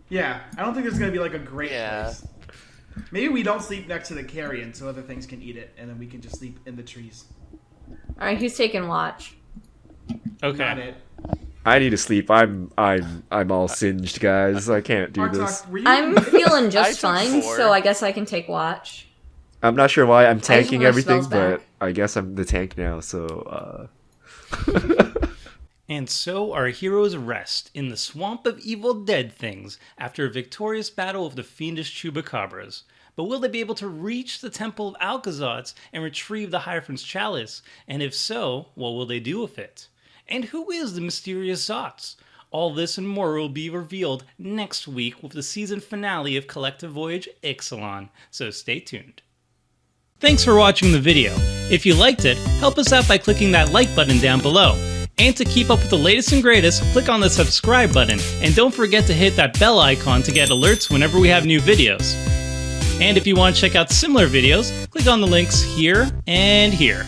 Yeah, I don't think there's gonna be like a great Yeah. place. Maybe we don't sleep next to the carrion so other things can eat it, and then we can just sleep in the trees. All right, who's taking watch? Not Okay. it. I need to sleep. I'm all singed, guys. I can't do this. Artok, were you? I'm feeling I just took fine, 4. so I guess I can take watch. I'm not sure why I'm want tanking my everything, spells but back. I guess I'm the tank now. So. And so our heroes rest in the swamp of evil dead things after a victorious battle of the fiendish chupacabras. But will they be able to reach the Temple of Alcazotz and retrieve the Hierophant's chalice? And if so, what will they do with it? And who is the mysterious Zotz? All this and more will be revealed next week with the season finale of Collective Voyage Ixalan, so stay tuned. Thanks for watching the video. If you liked it, help us out by clicking that like button down below. And to keep up with the latest and greatest, click on the subscribe button, and don't forget to hit that bell icon to get alerts whenever we have new videos. And if you want to check out similar videos, click on the links here and here.